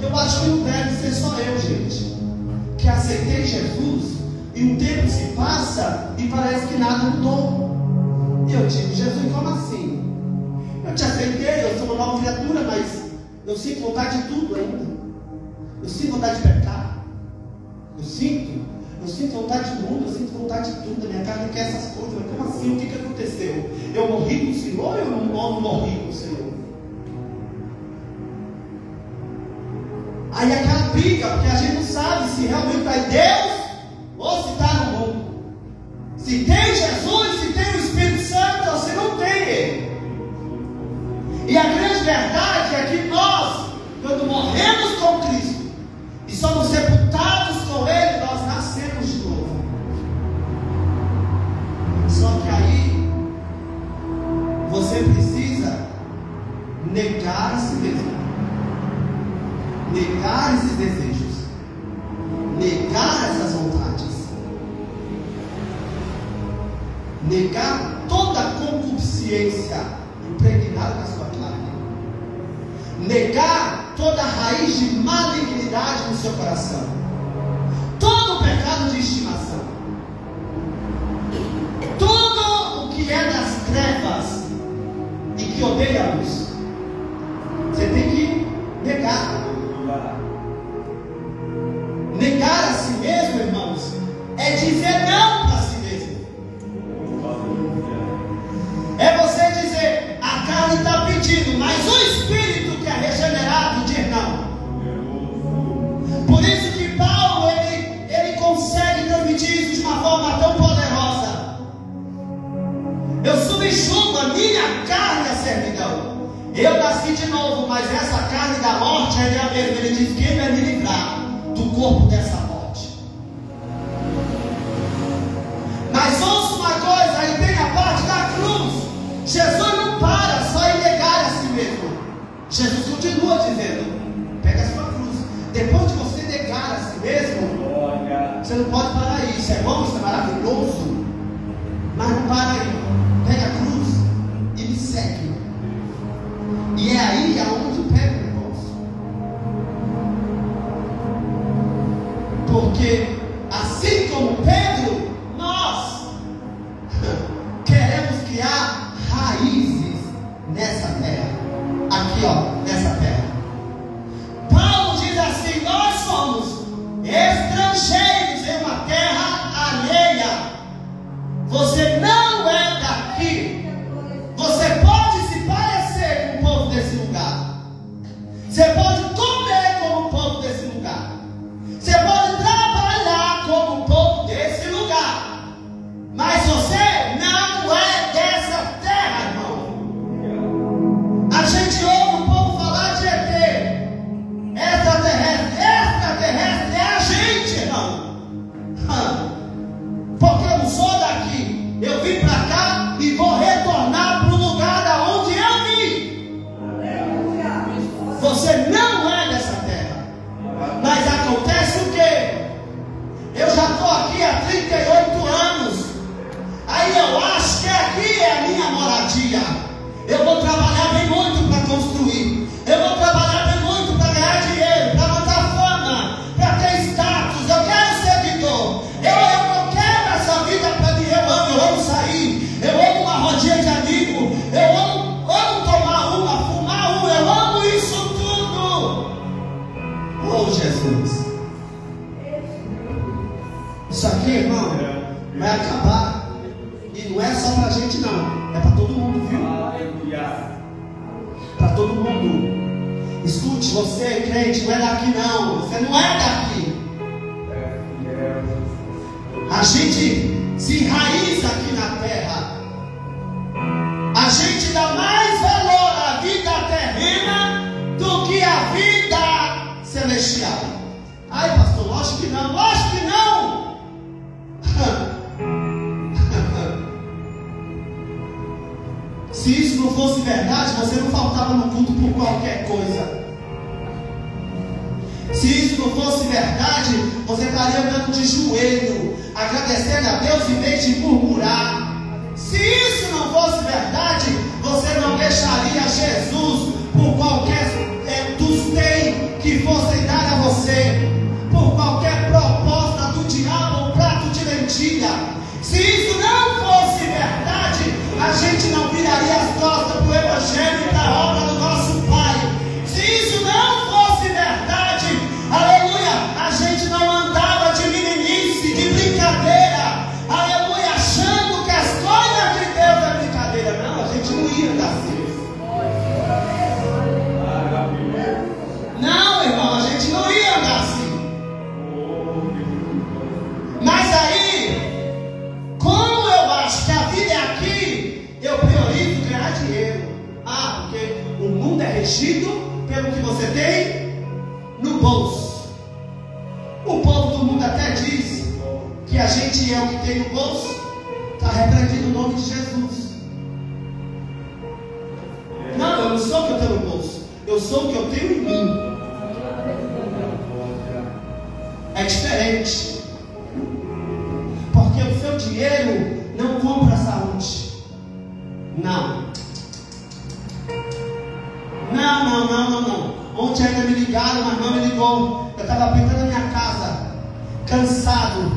eu acho que não deve ser só eu, gente, que aceitei Jesus e um tempo se passa e parece que nada mudou. E eu digo, Jesus, como assim? Eu te aceitei, eu sou uma nova criatura, mas eu sinto vontade de tudo ainda. Eu sinto vontade de pecar. Eu sinto vontade de mundo, eu sinto vontade de tudo. A minha carne quer essas coisas. Mas como assim? O que aconteceu? Eu morri com o Senhor ou eu não morri com o Senhor? Aí aquela briga, porque a gente não sabe se realmente está em Deus ou se está no mundo. Se tem Jesus, se tem o Espírito Santo, ou se não tem Ele. E a grande verdade é que nós, quando morremos com Cristo e somos sepultados com Ele, nós nascemos de novo. Só que aí você precisa negar a si mesmo, negar esses desejos, negar essas vontades, negar toda a concupiscência impregnada na sua carne, negar toda a raiz de malignidade no seu coração, todo o pecado de estimação, tudo o que é das trevas e que odeia a luz. Você tem que negar. Negar a si mesmo, irmãos, é dizer não para si mesmo. É você dizer, a carne está pedindo, mas o Espírito que é regenerado diz não. Por isso que Paulo, ele consegue transmitir isso de uma forma tão poderosa. Eu subjugo a minha carne à servidão. Eu nasci de novo, mas essa carne da morte é a mesma. Ele diz que ele vai me livrar do corpo dessa morte. Mas ouça uma coisa, aí tem a parte da cruz. Jesus não para só em negar a si mesmo. Jesus continua dizendo, pega a sua cruz. Depois de você negar a si mesmo, você não pode parar aí. Isso é bom, isso é maravilhoso, mas não para aí. Pega a cruz e me segue. E é aí aonde pega o negócio. Porque assim como Pedro, nós queremos criar raízes nessa terra. Aqui ó, nessa terra. Paulo diz assim, nós somos estrangeiros em uma terra alheia. Você não é daqui. Você pode se parecer com o povo desse lugar. Você pode comer como o povo desse lugar. Você pode trabalhar Oh, Jesus. Isso aqui, irmão, vai acabar. E não é só pra gente, não. É pra todo mundo, viu? Para todo mundo. Escute, você é crente, não é daqui não. Você não é daqui. A gente se enraiza aqui na terra. A gente dá mais valor à vida terrena do que à vida celestial. Ai, pastor, lógico que não. Lógico que não. Se isso não fosse verdade, você não faltava no culto por qualquer coisa. Se isso não fosse verdade, você estaria andando de joelho, agradecendo a Deus em vez de murmurar. Se isso não fosse verdade, você não deixaria Jesus por qualquer tostém que fossem dar a você, por qualquer proposta do diabo, um prato de lentilha. Se isso não fosse verdade, a gente não viraria as costas para o Evangelho e para a obra do nosso Pai. Se isso não fosse verdade, aleluia, a gente não andava de meninice, de brincadeira, aleluia, achando que as coisas de Deus é brincadeira. Não, a gente não ia andar assim. Não, irmão, a gente não ia andar assim. Mas aí, como eu acho que a vida é aqui, eu priorizo ganhar dinheiro. Ah, porque o mundo é regido pelo que você tem no bolso. O povo do mundo até diz que a gente é o que tem no bolso. Está repreendido o nome de Jesus. Não, eu não sou o que eu tenho no bolso. Eu sou o que eu tenho em mim. É diferente. Porque o seu dinheiro não compra a saúde. Não. Não. Ontem ainda me ligaram, mas não me ligou. Eu estava pintando a minha casa, cansado.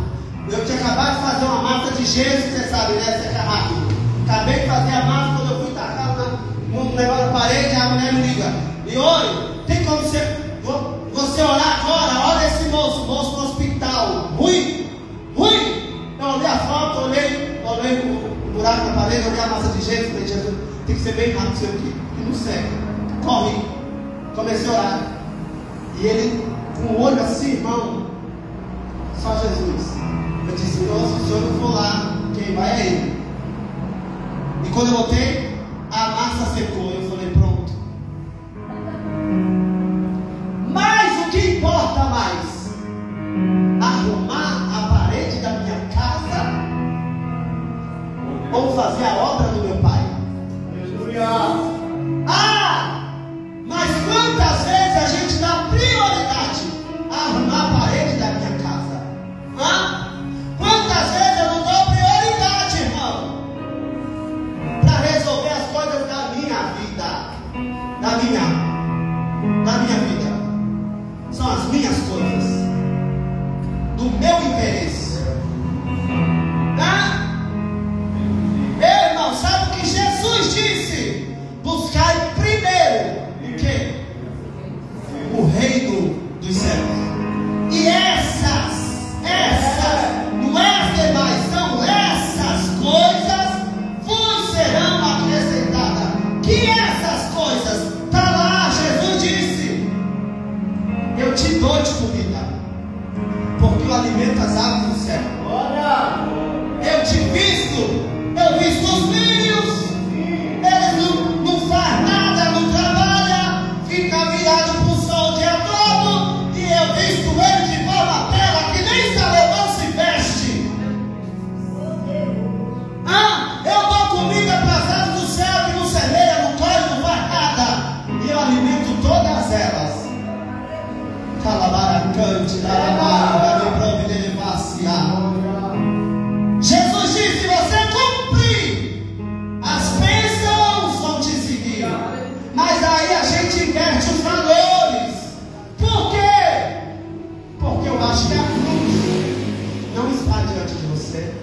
Eu tinha acabado de fazer uma massa de gesso, você sabe, né? Você é rápido. Acabei de fazer a massa, quando eu fui tacar um negócio na parede, a mulher me liga. E olha, tem como você orar agora? Olha esse moço no hospital. Ruim. Eu olhei a foto, olhei o buraco na parede, olhei a massa de gesso, falei, Jesus, tem que ser bem rápido isso aqui, que não segue. Corri, comecei a orar. E ele, com o olho assim, irmão, só Jesus. Eu disse, Senhor, se o Senhor não for lá, quem vai é ele. E quando eu voltei, a massa secou. Eu falei, pronto. Mas o que importa mais? Arrumar a parede da minha casa ou fazer a obra do meu Pai? Aleluia! Mas quantas vezes a gente dá prioridade a arrumar a parede da minha casa? Quantas vezes eu não dou prioridade, irmão, para resolver as coisas da minha vida? Da minha vida. São as minhas coisas, do meu interesse. Irmão, sabe o que Jesus disse? Buscai primeiro o quê? O reino dos céus. E essas, não é as demais, são essas coisas vos serão acrescentadas. Que essas coisas? Está lá, Jesus disse: eu te dou de comida, porque eu alimento as aves do céu. Eu te visto, eu visto os filhos. Eles não fazem nada, não trabalham, fica virado para o sol o dia todo, e eu visto eles de forma bela, que nem Salomão se veste. Eu dou comida para as aves do céu, que não semeia, não colhe, não faz nada, e eu alimento todas elas. Calabaracante, Jesus disse: você cumprir, as bênçãos vão te seguir. Mas aí a gente inverte os valores. Por quê? Porque eu acho que a cruz não está diante de você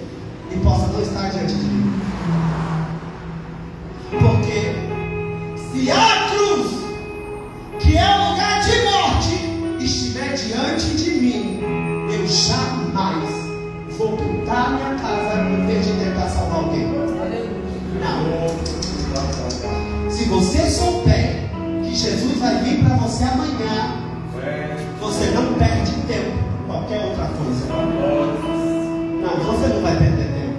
e possa não estar diante de mim. Porque se a cruz, que é um lugar de morte, estiver tempo. Qualquer outra coisa. Não, você não vai perder tempo.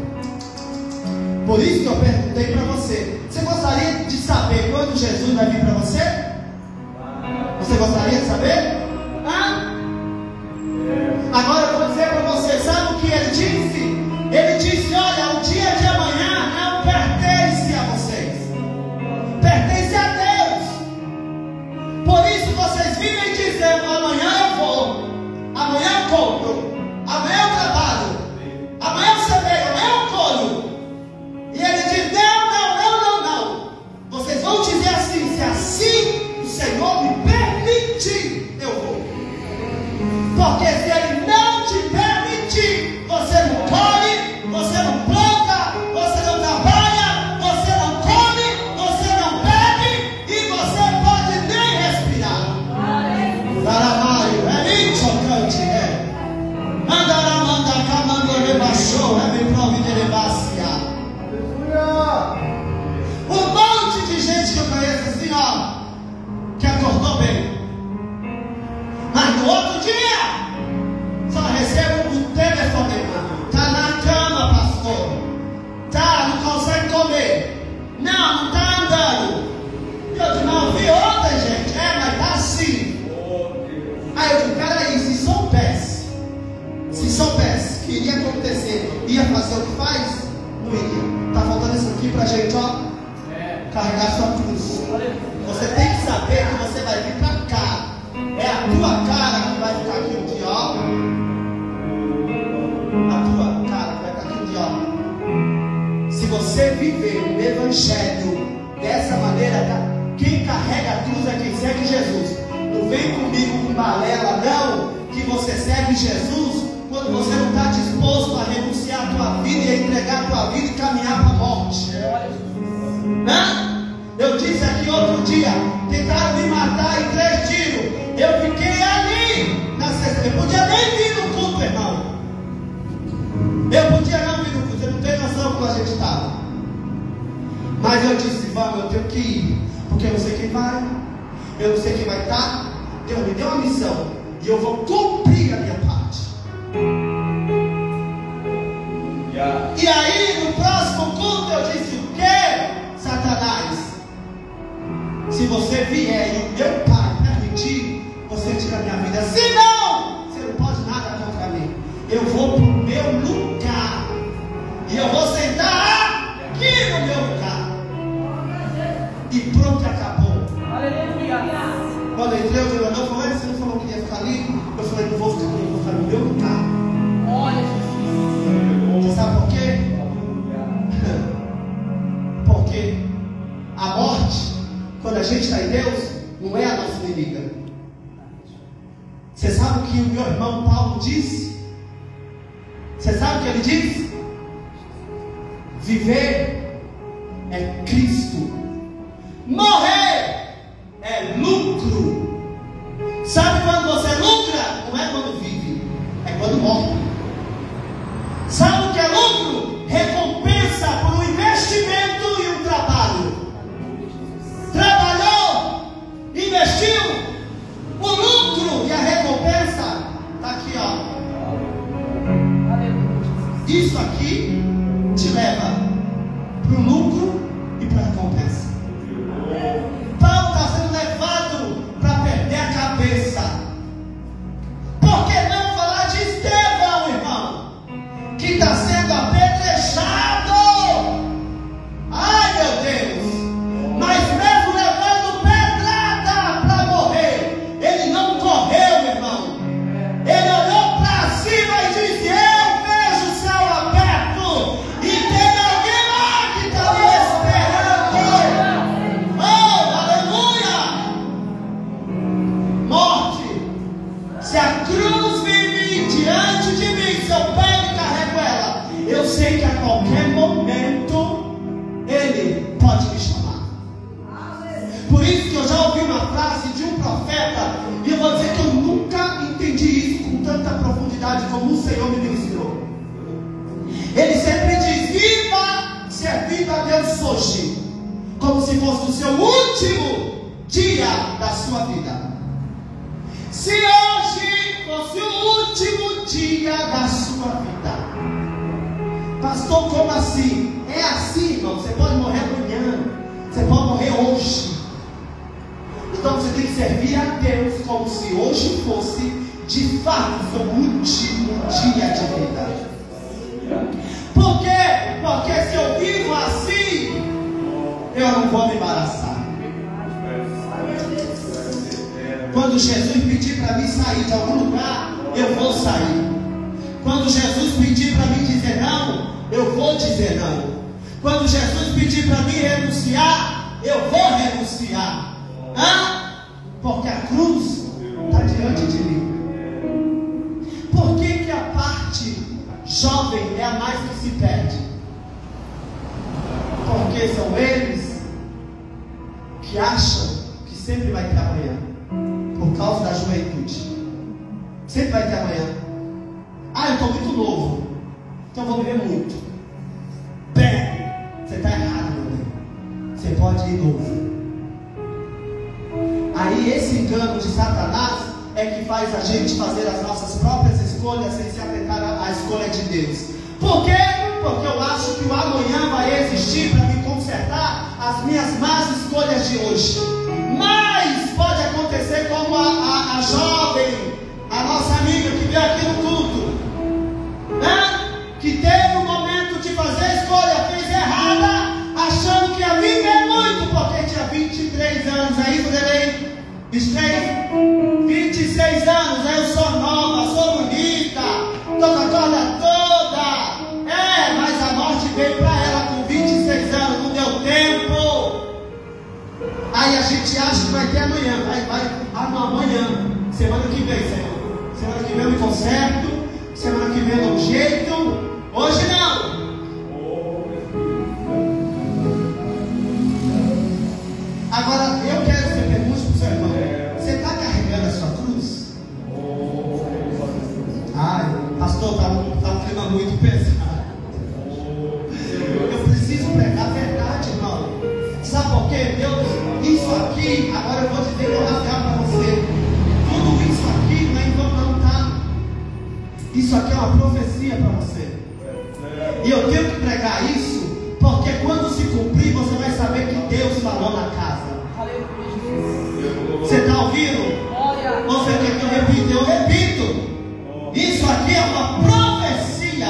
Por isso que eu perguntei para você. Você gostaria de saber quando Jesus vai vir para você? Você gostaria de saber? Agora eu vou dizer para você, sabe o que ele disse? Ele disse, olha, o dia de amanhã não pertence a vocês. Pertence a Deus. Por isso vocês vivem dizendo, amanhã eu vou, amanhã eu compro, amanhã eu trabalho, amanhã eu semeio, amanhã eu colho. E ele diz, não. Vocês vão dizer assim, se assim o Senhor me permitir, eu vou. Porque se ele não te permitir, você não colhe, você não planta, você não trabalha, você não come, você não bebe e você pode nem respirar. Daramaio, é isso, cante, é. Andaramanda, camando, rebaixou, é me prove de rebaciar. Um monte de gente que eu conheço assim, ó, que acordou bem. Mas no outro dia, só recebo um telefonema. Tá na cama, pastor. Tá, não consegue comer. Não tá andando. Eu digo, não, vi ontem, gente. Mas tá assim. Aí eu digo, peraí, se soubesse que iria acontecer, ia fazer o que faz, não iria. Tá faltando isso aqui pra gente, ó. Carregar sua cruz. Você tem que saber que você vai vir pra cá. É a tua cara que vai ficar aqui um dia, ó. A tua cara que vai ficar aqui um dia, ó. Se você viver o evangelho dessa maneira, quem carrega a cruz é quem segue Jesus. Não vem comigo com balela, não, que você segue Jesus quando você não está disposto a renunciar a tua vida e a entregar a tua vida e caminhar para a morte. Eu disse aqui outro dia, tentaram me matar em 3 tiros. Eu fiquei ali na sexta. Eu podia nem vir no culto, irmão. Eu podia não vir no culto. Você não tem noção como a gente estava. Mas eu disse, vamos, eu tenho que ir. Porque eu não sei quem vai. Eu não sei quem vai estar. Deus me deu uma missão. E eu vou cumprir a minha parte. E aí, no próximo culto, eu disse, o quê? Satanás, se você vier e o meu pai permitir, você tira a minha vida. Se não, você não pode nada contra mim. Eu vou para o meu lugar. E eu vou sentar aqui no meu lugar. E pronto, acabou. Quando eu entrei, o treinador falou, você não falou que ia ficar ali? Eu falei, não vou ficar ali, eu vou ficar no meu lugar. Você sabe por quê? Porque a morte, quando a gente está em Deus, não é a nossa inimiga. Você sabe o que o meu irmão Paulo disse? Você sabe o que ele diz? Viver é Cristo, morrer é lucro. Sabe quando você lucra? Não é quando vive, é quando morre. Sabe o que é lucro? Recompensa por um investimento e um trabalho. Trabalhou, investiu, o lucro e a recompensa está aqui, ó. Isso aqui te leva para o lucro e para a recompensa. Paulo está sendo levado para perder a cabeça. Por que não falar de Estevão, irmão? Que está sendo apedrejado. Ai, meu Deus. Mas mesmo levando pedrada para morrer, ele não correu, irmão. Ele olhou para cima e disse, eu vejo o céu aberto e tem alguém lá que está me esperando. Oh, aleluia. Morte, se a cruz vive diante de mim, se eu pego e carrego ela, eu sei que a qualquer momento ele pode me chamar. Por isso que eu já ouvi uma frase de um profeta, e eu vou dizer que eu nunca entendi isso com tanta profundidade como o Senhor me ensinou. Ele sempre diz, viva servindo a Deus hoje, como se fosse o seu último dia da sua vida. Se hoje fosse o último dia da sua vida. Pastor, como assim? É assim, irmão. Você pode morrer amanhã, você pode morrer hoje. Então você tem que servir a Deus como se hoje fosse de fato seu último dia de vida. Por quê? Porque se eu vivo assim, eu não vou me embaraçar. Quando Jesus pedir para mim sair de algum lugar, eu vou sair. Quando Jesus pedir para mim dizer não, eu vou dizer não. Quando Jesus pedir para mim renunciar, eu vou renunciar. Porque a cruz está diante de mim. Por que a parte jovem é a mais que se perde? Porque são eles que acham que sempre vai ter amanhã, por causa da juventude. Sempre vai ter amanhã. Eu estou muito novo, então eu vou viver muito. Bem, você está errado, meu bem. Você pode ir novo. Aí esse engano de Satanás é que faz a gente fazer as nossas próprias escolhas sem se atentar à escolha de Deus. Por quê? Porque eu acho que o amanhã vai existir para me consertar as minhas más escolhas de hoje. Mas pode acontecer como a jovem, a nossa amiga que veio aqui no culto, que teve um momento de fazer a escolha, fez errada, achando que a vida é muito, porque tinha 23 anos, é isso, Delei? 26 anos, eu sou nova, sou bonita, estou com a corda toda. Mas a morte veio para ela com 26 anos, não deu tempo. Aí a gente acha que vai ter amanhã, não, amanhã, semana que vem, Senhor. Semana que vem eu me conserto, semana que vem eu dou um jeito, hoje não. Agora, eu quero que você pergunte para o seu irmão: você está carregando a sua cruz? Pastor, está um clima muito pesado. Eu preciso pregar a verdade, irmão. Sabe por quê? Deus, isso aqui, agora eu vou dizer, vou rasgar para você. Tudo isso aqui não é em vão, não, tá? Isso aqui é uma profecia para você. E eu tenho que pregar isso, porque quando se cumprir, você vai saber que Deus falou na casa. Você está ouvindo? Você quer que eu repita? Eu repito. Isso aqui é uma profecia.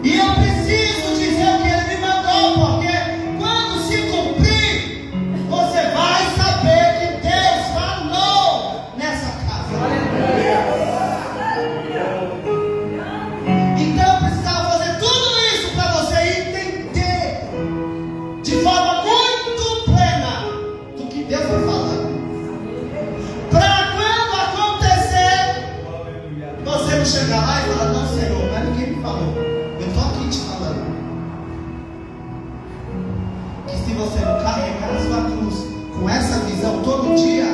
E eu preciso dizer o que Ele me mandou, porque quando se cumprir, você vai saber que Deus falou nessa casa. Então eu precisava fazer tudo isso para você entender de forma muito plena do que Deus vai falar. Para quando acontecer, você não chegar lá e falar: não, Senhor, mas ninguém me falou. Eu estou aqui te falando que se você não carregar a sua cruz com essa visão todo dia,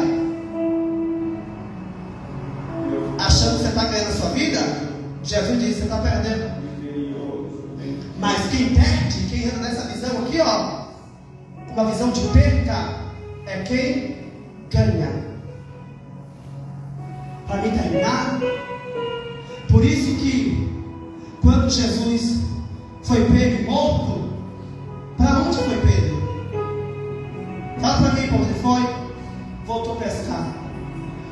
achando que você está ganhando a sua vida, Jesus disse: você está perdendo. Mas quem perde, quem entra nessa visão aqui, uma visão de perca, é quem ganha. Para me terminar, por isso que quando Jesus foi pego e morto, para onde foi Pedro? Fala para mim para onde foi? Voltou a pescar.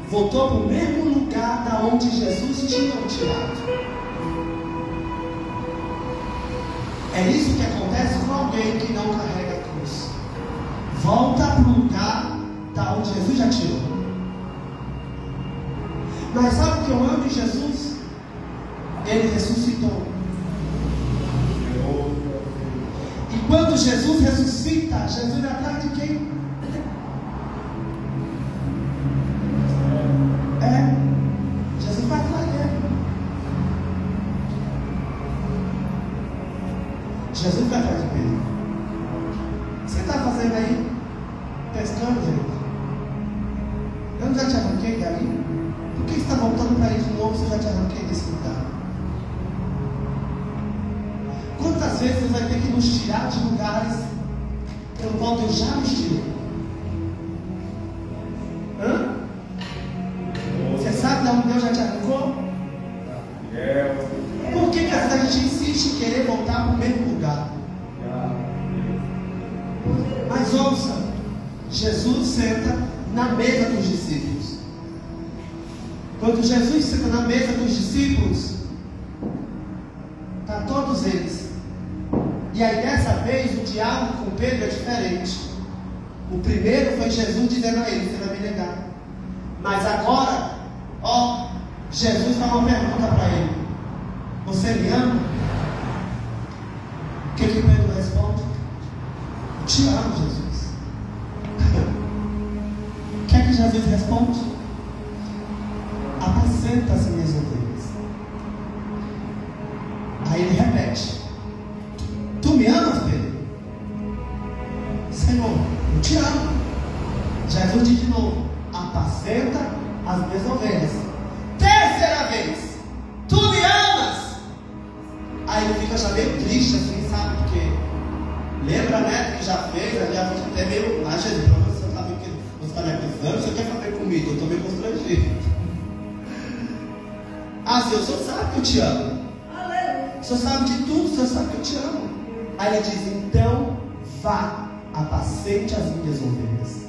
Voltou para o mesmo lugar da onde Jesus tinha o tirado. É isso que acontece com alguém que não carrega a cruz. Volta para o lugar da onde Jesus já tirou. Mas sabe o que eu amo em Jesus? Ele ressuscitou. E quando Jesus ressuscita, Jesus é atrás de quem? Jesus vai atrás dele. Jesus vai atrás de Pedro. Você está fazendo aí? Pescando, gente? Eu já te arranquei dali? Por que você está voltando para aí de novo se eu já te arranquei desse lugar? Quantas vezes Deus vai ter que nos tirar de lugares pelo qual Deus já nos tirou? Você sabe de onde Deus já te arrancou? existe querer voltar para o mesmo lugar. Mas ouça, Jesus senta na mesa dos discípulos. Quando Jesus senta na mesa dos discípulos, está todos eles. E aí dessa vez o diálogo com Pedro é diferente. O primeiro foi Jesus dizendo a ele: você vai me negar. Mas agora, Jesus dá uma pergunta para ele: você me ama? O que Pedro responde? Te amo, Jesus. O que é que Jesus responde? Apacenta as minhas ovelhas. Aí ele repete: tu me amas, Pedro? Senhor, eu te amo. Jesus diz de novo: apacenta as minhas ovelhas. Terceira vez: tu me amas? Aí ele fica já meio triste assim, sabe? Porque lembra, né, que já fez, já fica até meio: Jesus, você sabe que você está me acusando, você quer fazer comigo? Eu estou meio constrangido. Senhor, o Senhor sabe que eu te amo. O Senhor sabe de tudo, o Senhor sabe que eu te amo. Aí ele diz: então vá, apacente as minhas ovelhas.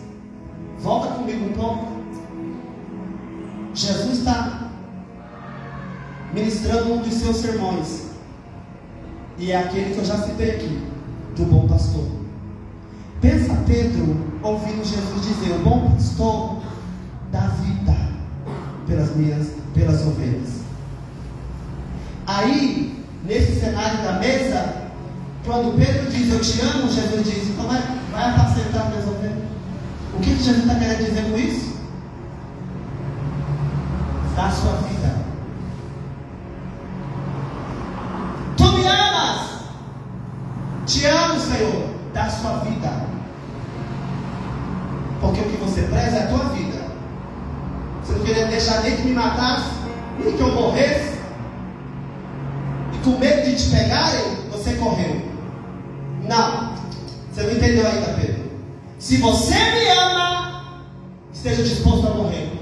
Volta comigo um pouco. Jesus está ministrando um dos seus sermões, e é aquele que eu já citei aqui, do bom pastor. Pensa Pedro ouvindo Jesus dizer: o bom pastor dá vida pelas ovelhas. Aí, nesse cenário da mesa, quando Pedro diz: eu te amo, Jesus diz: então vai apacentar minhas ovelhas. O que Jesus está querendo dizer com isso? Dá sua vida. Tu me amas? Te amo, Senhor. Dá sua vida. Porque o que você preza é a tua vida. Você não queria deixar nem que me matasse, nem que eu morresse. E com medo de te pegarem, você correu. Não. Você não entendeu ainda, Pedro. Se você me ama, esteja disposto a morrer.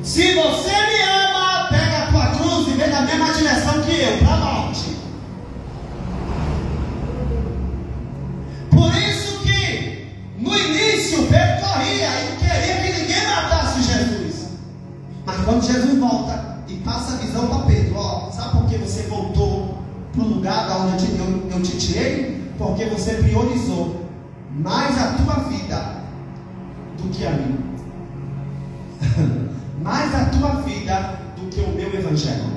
Se você me ama, pega a tua cruz e vem na mesma direção que eu, para a morte. Por isso que no início Pedro corria e queria que ninguém matasse Jesus. Mas quando Jesus volta e passa a visão para Pedro: sabe por que você voltou para o lugar da onde eu te tirei? Porque você priorizou mais a tua vida do que a minha. Mais a tua vida do que o meu evangelho.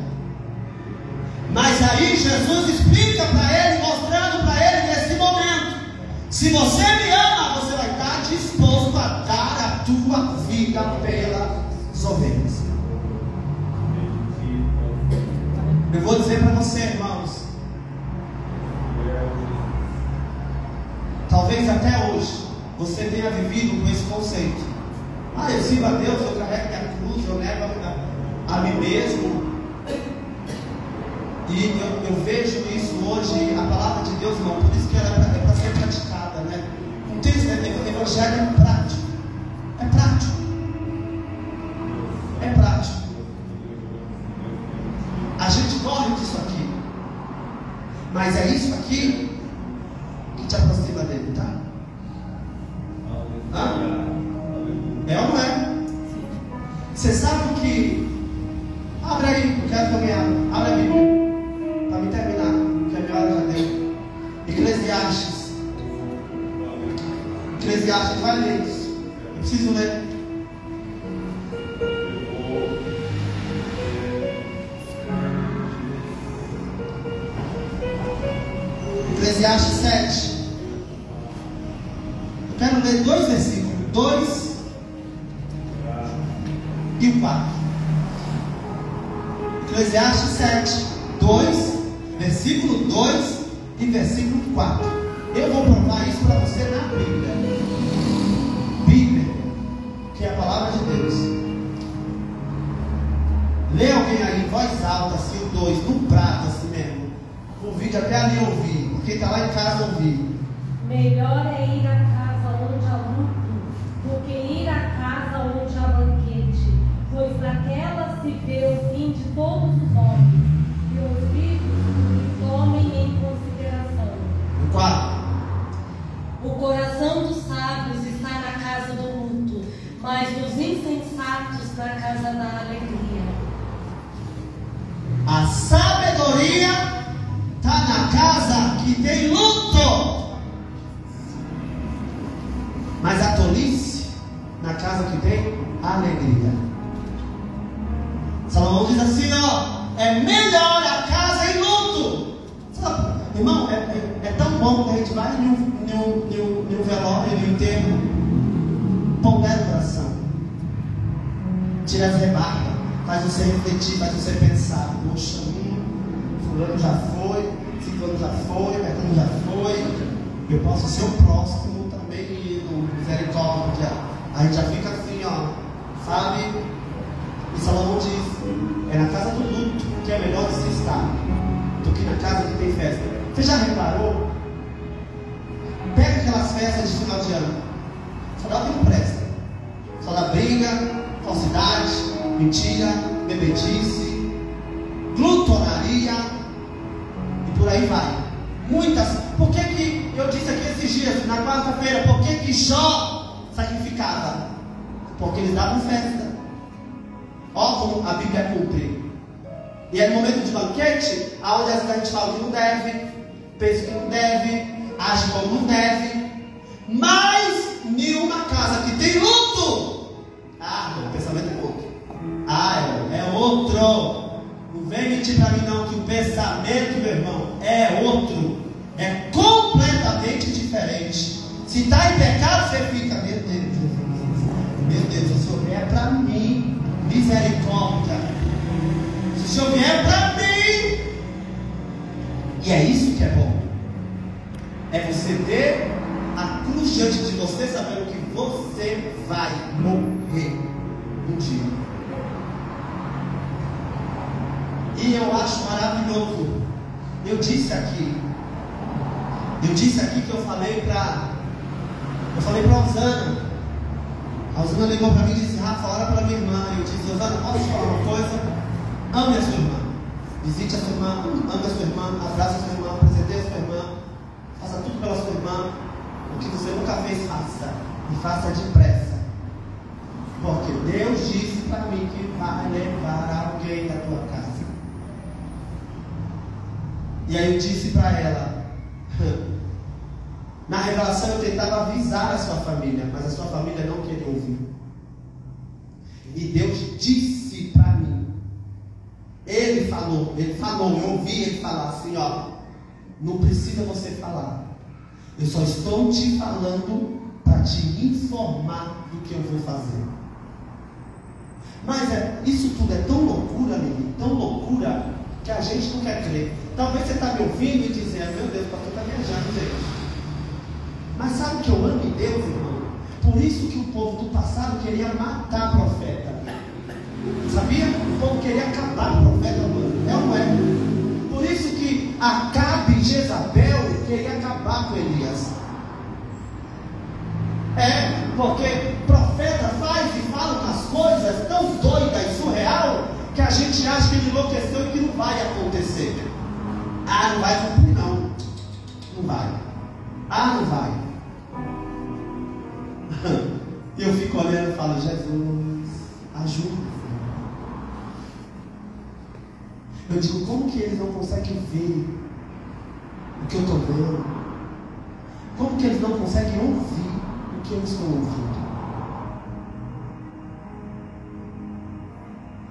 Mas aí Jesus explica para ele, mostrando para ele nesse momento: se você me ama, você vai estar disposto a dar a tua vida pelas ovelhas. Eu vou dizer para você, irmãos, talvez até hoje você tenha vivido com esse conceito: eu sirvo a Deus, eu carrego minha cruz, eu nego a mim mesmo. E eu vejo isso hoje, a palavra de Deus não, por isso que ela é para ser praticada, né? Não tem isso, né? O evangelho é prático. É prático. É prático. A gente corre disso aqui, mas é isso aqui que te aproxima dele, tá? É ou não é? Você sabe que... Abre aí, eu quero caminhar. Abre a Bíblia para me terminar, que a minha hora já deu. Eclesiastes. Eclesiastes, vai ler isso. Eu preciso ler. Eclesiastes 7. Eu quero ler 2 versículos, 2 e o 4. Eclesiastes 7, 2, versículo 2 e versículo 4. Eu vou provar isso para você na Bíblia. Bíblia, que é a palavra de Deus. Lê alguém aí em voz alta, assim, o 2, no prato, assim mesmo. O vídeo até ali ouvir, porque está lá em casa ouvir. Melhor é ir à casa onde há luto do que ir à casa onde há banquete, pois naquela se vê o fim de todos os homens, e os vivos sabedoria está na casa que tem luto, mas a tolice na casa que tem alegria. Salomão diz assim, ó, é melhor a casa em luto. Sabe, irmão, é tão bom que a gente vai em um velório, em um enterro, pondera o coração, tira as rebarcas, faz você refletir, faz você pensar. Poxa, fulano já foi, ciclano já foi, Betano já foi, eu posso ser o próximo também, misericórdia. A gente já fica assim, ó, sabe? E Salomão diz, é na casa do luto que é melhor de se estar do que na casa que tem festa. Você já reparou? Pega aquelas festas de final de ano, só dá o que não presta, só dá briga, falsidade, mentira, bebedice, glutonaria e por aí vai. Muitas. Por que eu disse aqui esses dias, na quarta-feira, por que Jó sacrificava? Porque eles davam festa. Ó como a Bíblia cumpre. E é no momento de banquete, onde a gente fala que não deve, pensa que não deve, age como não deve. Mas nenhuma casa que tem luto, o pensamento é outro. É outro. Não vem mentir para mim não, que o pensamento, meu irmão, é outro. É completamente diferente. Se está em pecado, você fica, meu Deus, o Senhor vier para mim, misericórdia. Se o Senhor vier para mim. E é isso que é bom. É você ter a cruz diante de você, sabendo que você vai morrer um dia. E eu acho maravilhoso. Eu disse aqui que eu falei para Osana. A Osana ligou para mim e disse, Rafa, ora para minha irmã. Eu disse, Osana, posso te falar uma coisa? Ame a sua irmã. Visite a sua irmã, ame a sua irmã, abraça a sua irmã, presenteie a sua irmã, faça tudo pela sua irmã. O que você nunca fez, faça. E faça depressa. Porque Deus disse para mim que vai levar alguém da tua casa. E aí eu disse para ela, na revelação eu tentava avisar a sua família, mas a sua família não queria ouvir. E Deus disse para mim, Ele falou, eu ouvi Ele falar assim, ó, não precisa você falar, eu só estou te falando para te informar do que eu vou fazer. Mas isso tudo é tão loucura, menino, tão loucura, que a gente não quer crer. Talvez você está me ouvindo e dizendo, meu Deus, o pastor está viajando, gente. Mas sabe que eu amo em Deus, irmão? Por isso que o povo do passado queria matar profeta. Sabia? O povo queria acabar com o profeta, mano. É ou não é? Por isso que Acabe e Jezabel queria acabar com Elias. Porque profeta faz e fala umas coisas tão doidas e surreal que a gente acha que ele enlouqueceu e que não vai acontecer. Não vai cumprir não. Não vai. Não vai. E eu fico olhando e falo, Jesus, ajuda. Eu digo, como que eles não conseguem ver o que eu estou vendo? Como que eles não conseguem ouvir o que eu estou ouvindo?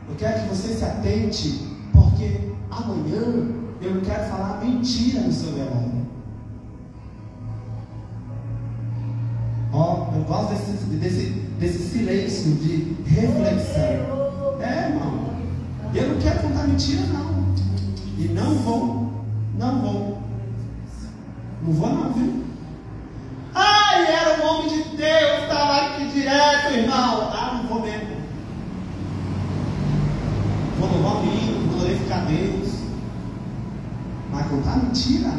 Eu quero que você se atente, porque amanhã eu não quero falar mentira no seu velório. Eu gosto desse silêncio de reflexão. Irmão, eu não quero contar mentira não. E não vou. Não vou, viu? Era um homem de Deus, estava aqui direto, irmão. Não vou mesmo. Vou louvar o menino, vou glorificar Deus. Mas contar mentira?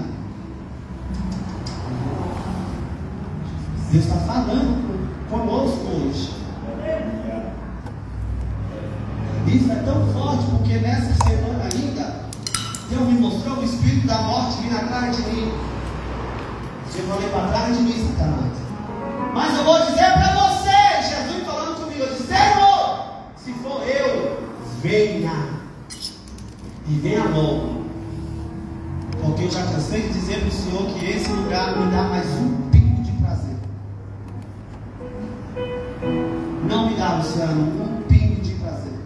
Deus está falando conosco hoje. Isso é tão forte, porque nessa semana ainda Deus me mostrou o espírito da morte vindo atrás de mim. Eu falei para trás de mim, Satanás. Mas eu vou dizer para você, Jesus falando comigo, eu disse, Senhor, se for eu, venha. E venha logo. Porque eu já cansei de dizer para o Senhor que esse lugar me dá mais um pingo de prazer. Não me dá, Luciano, um pingo de prazer.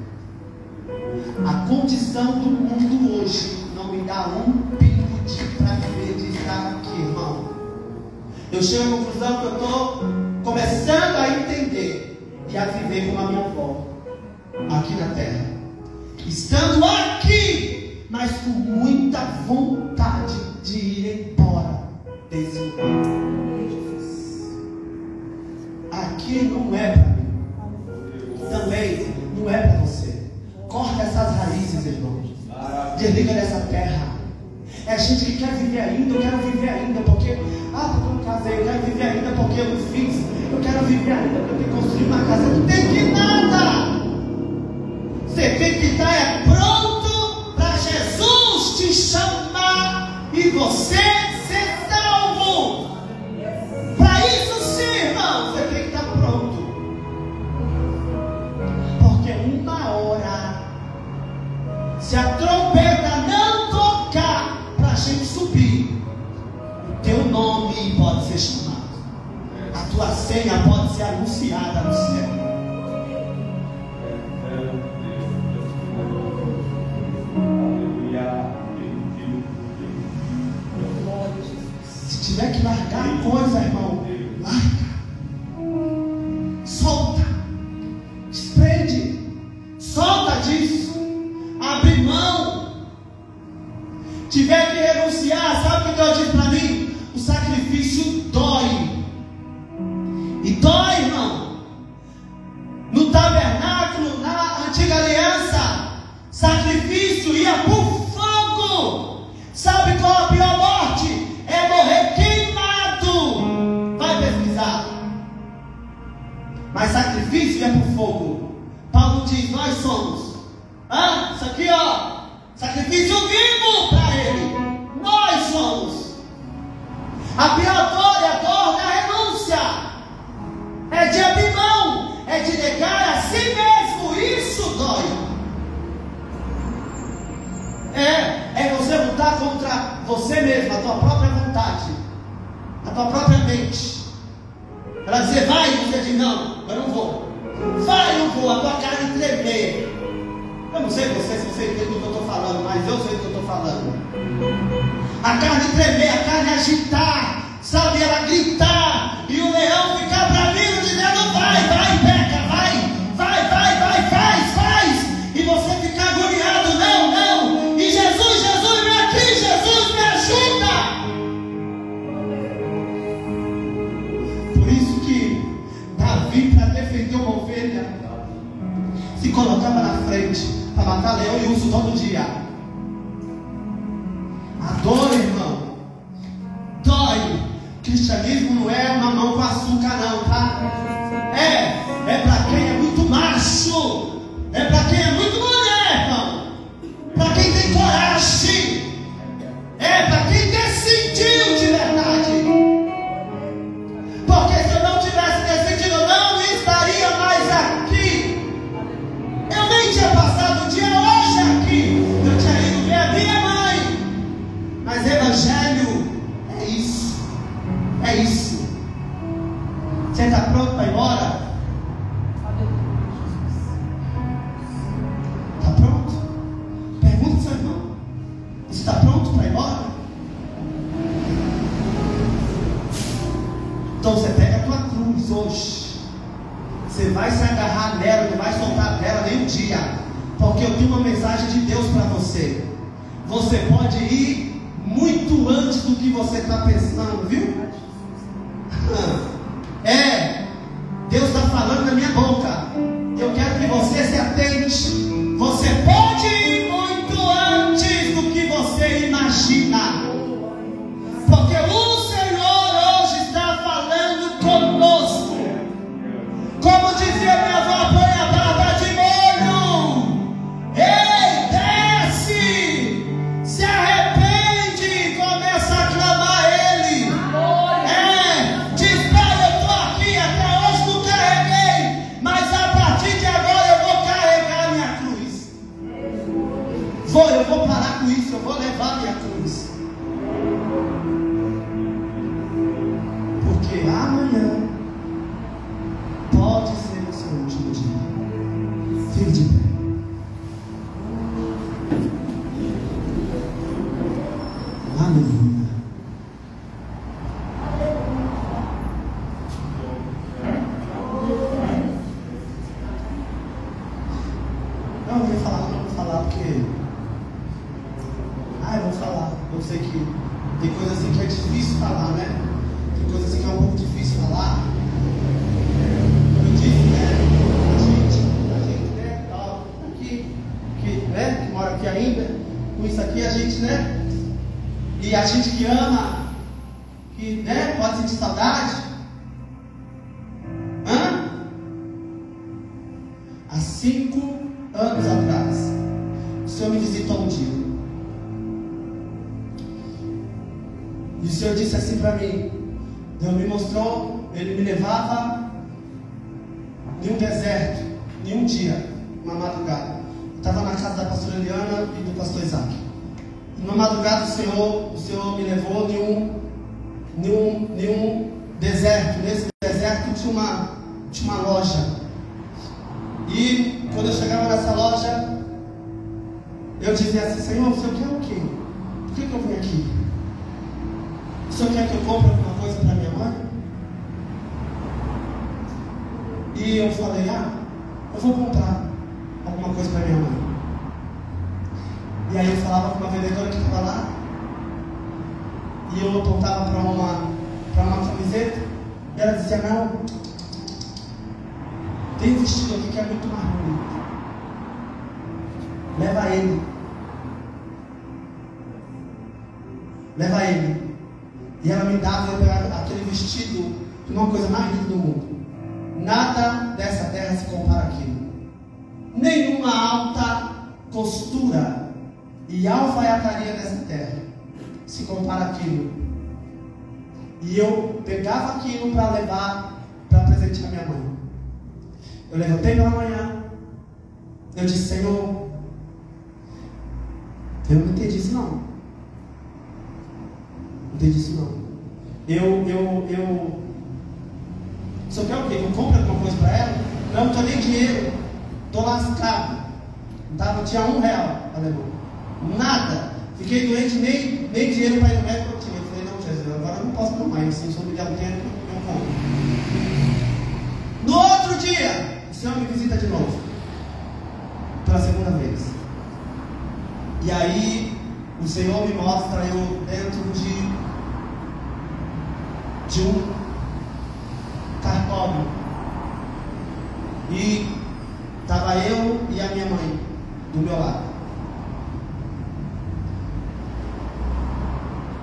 A condição do mundo hoje não me dá um pingo de prazer de estar aqui, irmão. Eu chego à conclusão que eu estou começando a entender e a viver como a minha avó aqui na terra. Estando aqui, mas com muita vontade de ir embora desse lugar. Aqui não é para mim. Também não é para você. Corta essas raízes, irmão. Desliga dessa terra. É gente que quer viver ainda. Eu quero viver ainda porque porque eu não casei. Eu quero viver ainda porque eu não fiz. Eu quero viver ainda porque eu tenho que construir uma casa. Não tem que nada. Você tem que estar pronto para Jesus te chamar e você ser salvo. Para isso sim, irmão, você tem que estar pronto. Porque uma hora, se a trombeta não tocar para a gente subir, o teu nome pode ser chamado. A tua senha pode ser anunciada no céu. Se tiver que largar a coisa, irmão, larga. Solta. Desprende. Solta disso. Abre mão. Tiver que renunciar, sabe o que Deus diz para mim? O sacrifício dói. E dói, irmão. No tabernáculo, na antiga aliança, sacrifício ia por fogo. Sabe qual a pior morte? É morrer queimado. Vai pesquisar. Mas sacrifício ia por fogo. Paulo diz: nós somos. Isso aqui, ó. Sacrifício vivo para ele. Nós somos. A pior dor é a dor da renúncia. É de abrir mão. É de negar a si mesmo. Isso dói. É você lutar contra você mesmo, a tua própria vontade, a tua própria mente. Ela dizer vai, e você diz não, eu não vou. Vai, eu não vou, a tua carne tremer. Eu não sei você se você entende o que eu estou falando, mas eu sei o que eu estou falando. A carne tremer, a carne agitar, sabe, ela gritar, e o leão ficar bravinho dizendo vai, peca, vai, faz, e você ficar agoniado, não, e Jesus, vem aqui, Jesus, me ajuda. Por isso que Davi, para defender uma ovelha, se colocava na frente para matar leão e urso todo dia. A dor, irmão, dói. Cristianismo não é uma mão com açúcar não, tá? É para quem é muito macho, é para quem é muito mulher, irmão, para quem tem coragem, é para quem decidiu de verdade. Porque se eu não tivesse decidido, eu não estaria mais aqui. Eu nem tinha passado o dia hoje aqui. Eu tinha ido ver a minha mãe. Mas evangelho é isso. É isso. Você está pronto para ir embora? Está pronto? Pergunta ao seu irmão. Você está pronto para ir embora? Então você pega a tua cruz hoje. Você vai se agarrar nela, não vai soltar dela nem um dia. Porque eu tenho uma mensagem de Deus para você. Você pode ir muito antes do que você está pensando, viu? Deus está falando na minha boca. Eu quero que você se atente. Você pode ir muito antes do que você imagina. Porque o Senhor hoje está falando conosco. Como dizia minha avó, põe a barba de molho. Ei, desce. Se arrepende e começa a clamar a Ele. Diz, Pai, eu estou aqui, até hoje não carreguei, mas a partir de agora eu vou carregar minha cruz. eu vou parar com isso, eu vou levar minha cruz. Porque amanhã pode ser o seu último dia. Fique de pé. Aleluia. Eu sei que tem coisa assim que é difícil falar, né? Tem coisa assim que é um pouco difícil falar. Eu disse, né? A gente, né? Que mora aqui ainda, com isso aqui, a gente, né? E a gente que ama, que, né? Pode sentir saudade. Há 5 anos atrás, o Senhor me visitou um dia. E o Senhor disse assim para mim. Deus me mostrou, Ele me levava em um deserto, em um dia, uma madrugada. Eu estava na casa da pastora Eliana e do pastor Isaac. Numa madrugada o Senhor me levou em um deserto. Nesse deserto tinha uma loja. E quando eu chegava nessa loja, eu dizia assim: Senhor, o Senhor quer o quê? Por que eu vim aqui? O Senhor quer que eu compre alguma coisa para minha mãe? E eu falei: eu vou comprar alguma coisa para minha mãe. E aí eu falava com uma vendedora que estava lá, e eu apontava para uma camiseta, e ela dizia: não, tem um vestido aqui que é muito mais bonito, leva ele. Leva ele. E ela me dava, eu pegava aquele vestido, uma coisa mais linda do mundo. Nada dessa terra se compara àquilo. Nenhuma alta costura e alfaiataria dessa terra se compara àquilo. E eu pegava aquilo para levar, para presentear minha mãe. Eu levantei pela manhã, eu disse: Senhor, eu não entendi isso não. Não entendi isso não. Só quer o quê? Eu compro alguma coisa para ela? Não estou nem dinheiro. Estou lascado. Não tinha R$1 para levar. Nada. Fiquei doente, nem dinheiro para ir no médico eu tinha. Eu falei: não, Jesus, agora eu não posso tomar. Se o Senhor me der um tempo, eu compro. No outro dia, o Senhor me visita de novo. Pela segunda vez. E aí, o Senhor me mostra eu dentro de um cartório. E estava eu e a minha mãe do meu lado.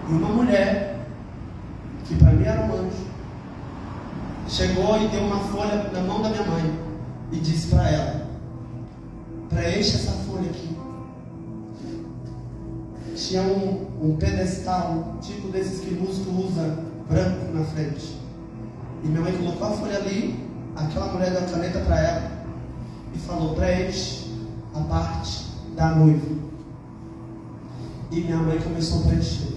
E uma mulher, que para mim era um anjo, chegou e deu uma folha na mão da minha mãe e disse para ela: preencha essa folha aqui. Tinha um pedestal, tipo desses que músico usa, branco na frente. E minha mãe colocou a folha ali, aquela mulher deu a caneta para ela e falou: preenche a parte da noiva. E minha mãe começou a preencher.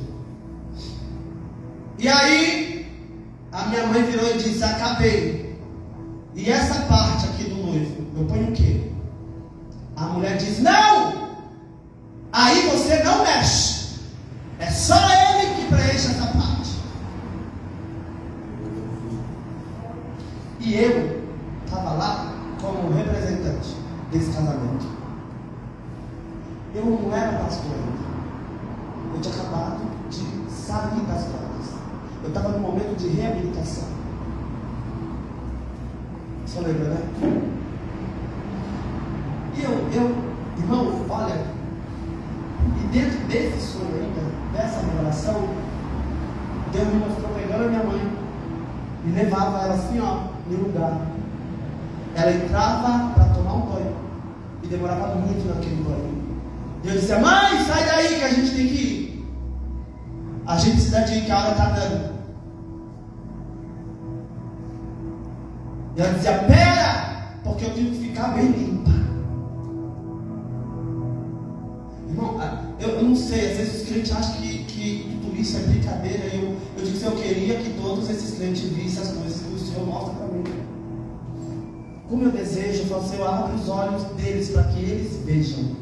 E aí a minha mãe virou e disse: acabei. E essa parte aqui do noivo, eu ponho o quê? A mulher diz: não! Aí você não mexe. É só ele que preenche essa parte. E eu estava lá como representante desse casamento. Eu não era pastor ainda. Eu tinha acabado de sair das drogas. Eu estava no momento de reabilitação. Você lembra, né? E irmão, olha, e dentro desse sonho ainda, dessa revelação, Deus me mostrou pegando a minha mãe e levava ela assim, em um lugar. Ela entrava para tomar um banho e demorava muito naquele banho. E eu dizia: mãe, sai daí que a gente tem que ir. A gente precisa de ir, que a hora está dando. E ela dizia: pera, porque eu tenho que ficar bem limpa. Irmão, eu não sei, às vezes os crentes acham que tudo isso é brincadeira. Eu digo que eu queria que todos esses crentes vissem as coisas que o Senhor mostra para mim. Como eu desejo, eu falo, Senhor, abre os olhos deles para que eles vejam.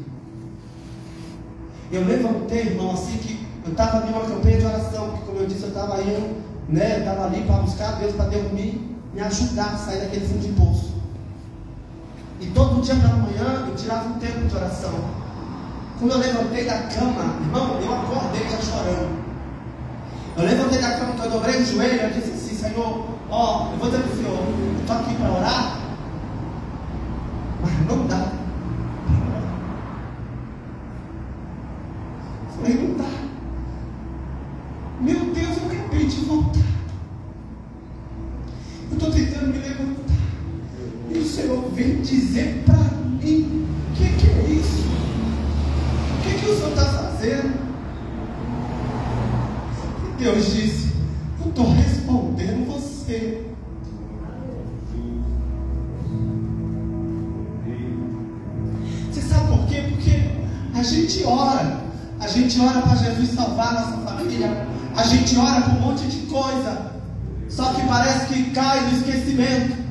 Eu levantei, irmão, assim que eu estava em uma campanha de oração, porque como eu disse, eu estava indo, né? Eu estava ali para buscar Deus, para Deus me ajudar a sair daquele fundo de poço. E todo dia pela manhã eu tirava um tempo de oração. Quando eu levantei da cama, irmão, eu acordei já chorando. Eu levantei da cama, eu dobrei o joelho, eu disse assim, Senhor, ó, eu vou dizer para o Senhor, eu estou aqui para orar, mas não dá. Eu falei, não dá. Meu Deus, eu acabei de voltar. Eu estou tentando me levantar. E o Senhor vem dizer para mim, o que é isso? O que o Senhor está fazendo? E Deus disse, eu estou respondendo você. Você sabe por quê? Porque a gente ora para Jesus salvar a nossa família, a gente ora por um monte de coisa, só que parece que cai no esquecimento.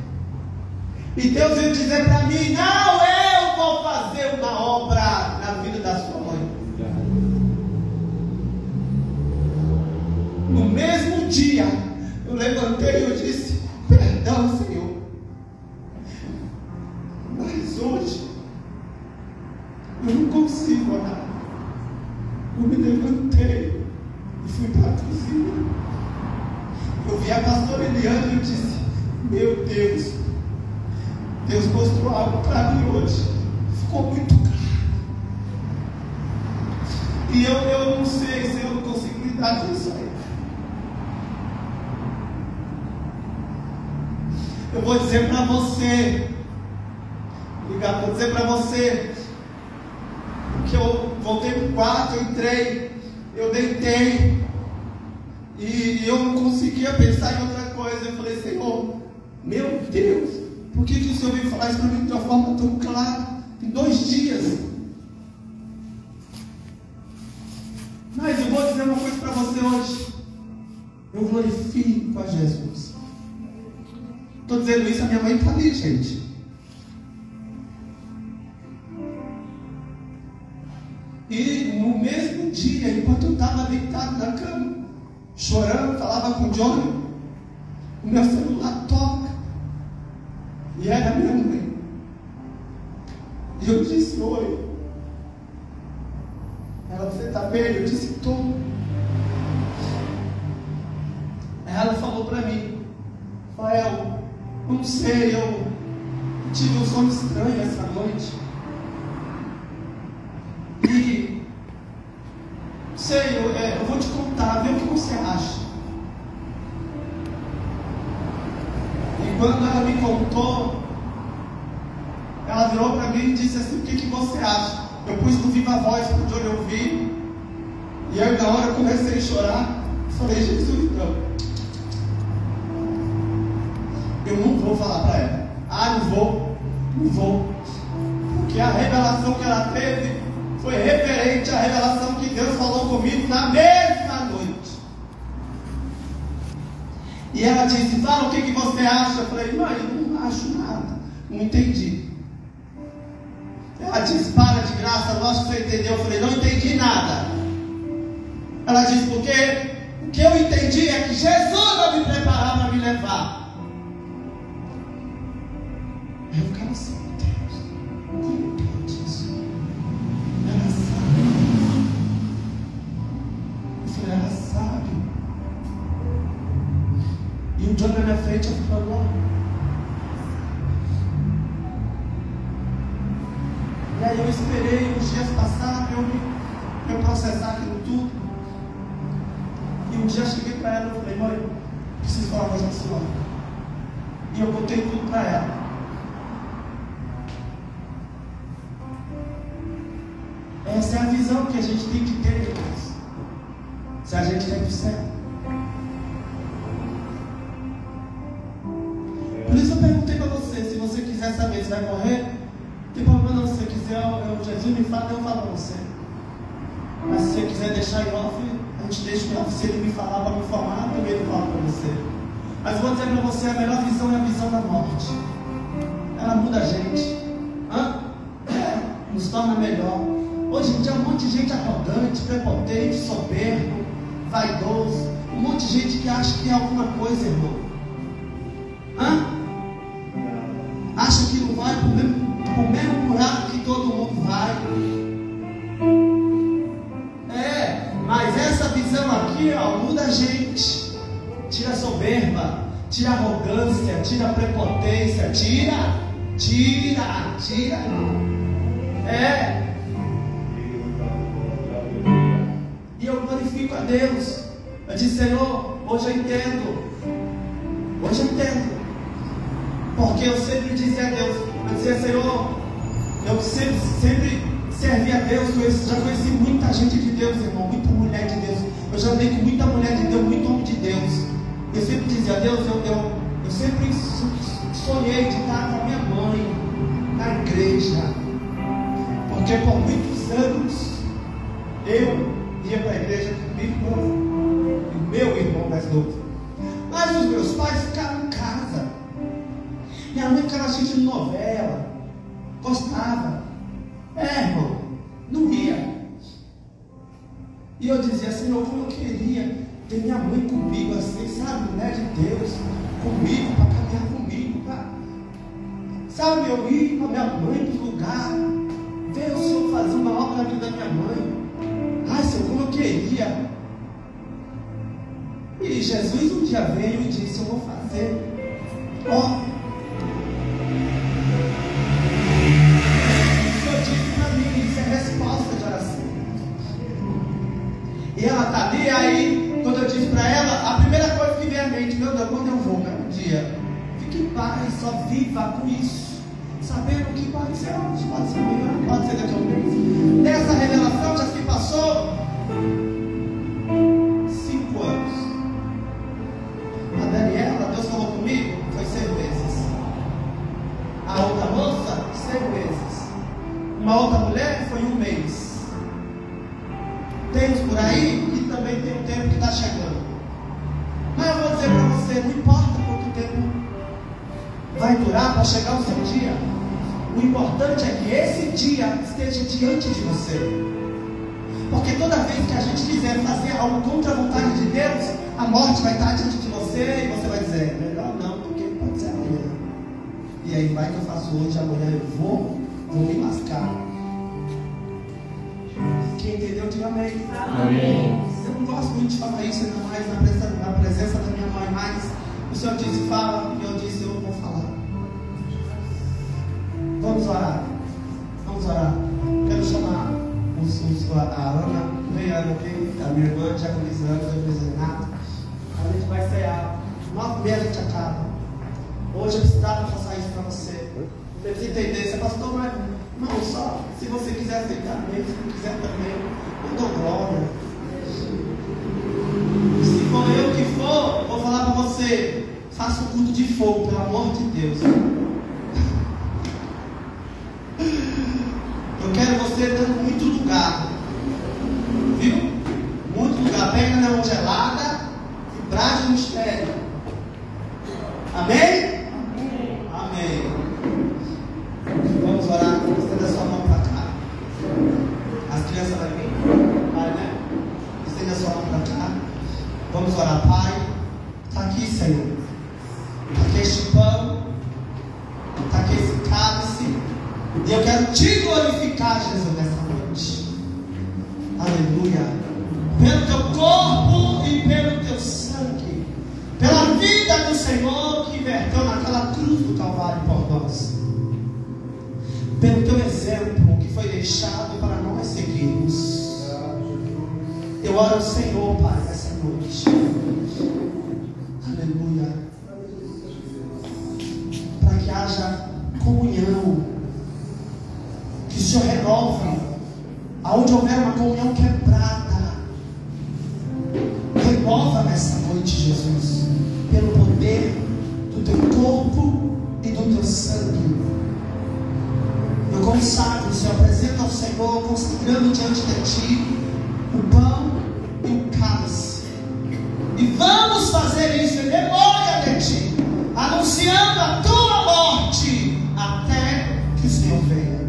E Deus veio dizer para mim, não, eu vou fazer uma obra na vida da sua mãe. No mesmo dia, eu levantei e eu disse, perdão, Senhor, mas hoje eu não consigo orar. Eu me levantei e fui para a cozinha. Eu vi a pastora Eliane e eu disse, meu Deus, Deus mostrou algo para mim hoje, ficou muito claro. E eu não sei se eu não consigo lidar com isso aí. Eu vou dizer para você, vou dizer para você, que eu voltei para o quarto, eu entrei, eu deitei, e eu não conseguia pensar em outra coisa. Eu falei, Senhor, meu Deus, por que o Senhor veio falar isso para mim de uma forma tão clara? Em 2 dias. Mas eu vou dizer uma coisa para você hoje. Eu glorifico a Jesus. Estou dizendo isso, a minha mãe está ali, gente. E no mesmo dia, enquanto eu estava deitado na cama, chorando, falava com o Johnny, o meu celular toca. E era minha mãe. E eu disse, oi. Ela, você está bem? Eu disse, estou. Ela falou para mim, Rafael, não sei, eu tive um sono estranho essa noite. E sei, eu vou te contar, vê o que você acha. E quando ela me contou, ela virou para mim e disse assim, o que você acha? Eu pus no viva voz para o Johnny ouvir. E aí na hora eu comecei a chorar. Falei, Jesus, eu não vou falar para ela. Não vou. Porque a revelação que ela teve foi referente à revelação que Deus falou comigo na mesma noite. E ela disse, fala o que você acha. Eu falei, mãe, eu não acho nada. Não entendi. Ela disse, para de graça, lógico que você entendeu. Eu falei, não entendi nada. Ela disse, porque o que eu entendi é que Jesus vai me preparar para me levar. Eu ficava assim, Deus, como pode isso? Ela sabe. Eu falei, ela sabe. E o John na minha frente, eu falei, não. E aí eu esperei os dias passar para eu processar aquilo tudo. E um dia eu cheguei para ela e falei, mãe, preciso falar mais com a senhora. E eu contei tudo para ela. Essa é a visão que a gente tem que ter, irmãos, se a gente quer para o céu. Por isso eu perguntei para você, se você quiser saber se vai morrer, não tem problema não, se você quiser, Jesus me fala, eu falo para você. Mas se você quiser deixar em off, a gente deixa em off. Se ele me falar para me informar, também ele fala para você. Mas eu vou dizer para você, a melhor visão é a visão da morte. Ela muda a gente. Nos torna melhor. Hoje em dia um monte de gente arrogante, prepotente, soberbo, vaidoso. Um monte de gente que acha que é alguma coisa, irmão. Acha que não vai pro mesmo buraco que todo mundo vai. Mas essa visão aqui, muda a gente. Tira a soberba, tira a arrogância, tira a prepotência, tira. E eu glorifico a Deus. Eu disse, Senhor, hoje eu entendo. Porque eu sempre dizia a Deus, eu dizia, Senhor, eu sempre servi a Deus. Já conheci muita gente de Deus, irmão, muita mulher de Deus. Eu já andei com muita mulher de Deus, muito homem de Deus. Eu sempre dizia a Deus, eu sempre sonhei de estar com a minha mãe na igreja. Porque por muitos anos eu ia para a igreja com o meu irmão mais novo. Mas os meus pais ficaram em casa. Minha mãe ficava assistindo novela, gostava. Irmão, não ia. E eu dizia, Senhor, como eu queria ter minha mãe comigo assim, sabe, mulher de Deus, comigo, para caminhar comigo, tá? Sabe, eu ir com a minha mãe para o lugar, ver o Senhor fazer uma obra na vida da minha mãe. Ai, Senhor, como eu queria. E Jesus um dia veio e disse, eu vou fazer. O Senhor disse para mim, isso é resposta de oração. E ela está ali, aí, quando eu disse para ela, a primeira coisa que veio à mente, meu Deus, quando eu vou, um dia, fique em paz, só viva com isso, sabendo que pode ser hoje, pode ser amanhã, pode ser daqui a um mês. Dessa revelação já se passou 5 anos. A Daniela, Deus falou comigo, foi 6 meses. A outra moça, 6 meses. Uma outra mulher foi 1 mês. Temos por aí que também tem um tempo que está chegando. Mas eu vou dizer para você, não importa quanto tempo vai durar para chegar o seu dia. O importante é que esse dia esteja diante de você. Porque toda vez que a gente quiser fazer algo contra a vontade de Deus, a morte vai estar diante de você e você vai dizer, melhor não, porque pode ser amanhã. E aí vai que eu faço hoje, amanhã eu vou me lascar. Quem entendeu, diga amém. Amém. Eu não gosto muito de falar isso, ainda mais na presença da minha mãe, mas o Senhor disse, fala, e eu disse, eu vou falar. Vamos orar. Quero chamar a Ana, vem Ana aqui, a minha irmã, diaconizando, Renato. A gente vai cear. 9h30 a gente acaba. Hoje eu precisava passar isso para você. Você precisa entender, você pastor, mas não, só se você quiser aceitar mesmo, se não quiser também, eu dou glória. Se for eu que for, vou falar para você, faça um culto de fogo, pelo amor de Deus. Eu quero você dando muito lugar, viu? Muito lugar. Pega na mão gelada e brade no mistério. Amém? Amém. Vamos orar. Estenda a sua mão para cá. As crianças vão vir? Vai, né? Estenda a sua mão para cá. Vamos orar. Pai, está aqui, Senhor. Está aqui este pão. Está aqui esse cálice. E eu quero te glorificar, Jesus, nessa noite. Aleluia. Pelo teu corpo e pelo teu sangue. Pela vida do Senhor que verteu naquela cruz do Calvário por nós. Pelo teu exemplo que foi deixado para nós seguirmos. Eu oro ao Senhor, Pai, nessa noite. Aleluia. Para que haja comunhão. Que o Senhor renove, aonde houver uma comunhão quebrada, renova nessa noite, Jesus, pelo poder do teu corpo e do teu sangue. Eu consagro, Senhor, apresento ao Senhor, consagrando diante de ti o pão e o cálice. E vamos fazer isso em memória de ti, anunciando a tua morte até que o Senhor venha,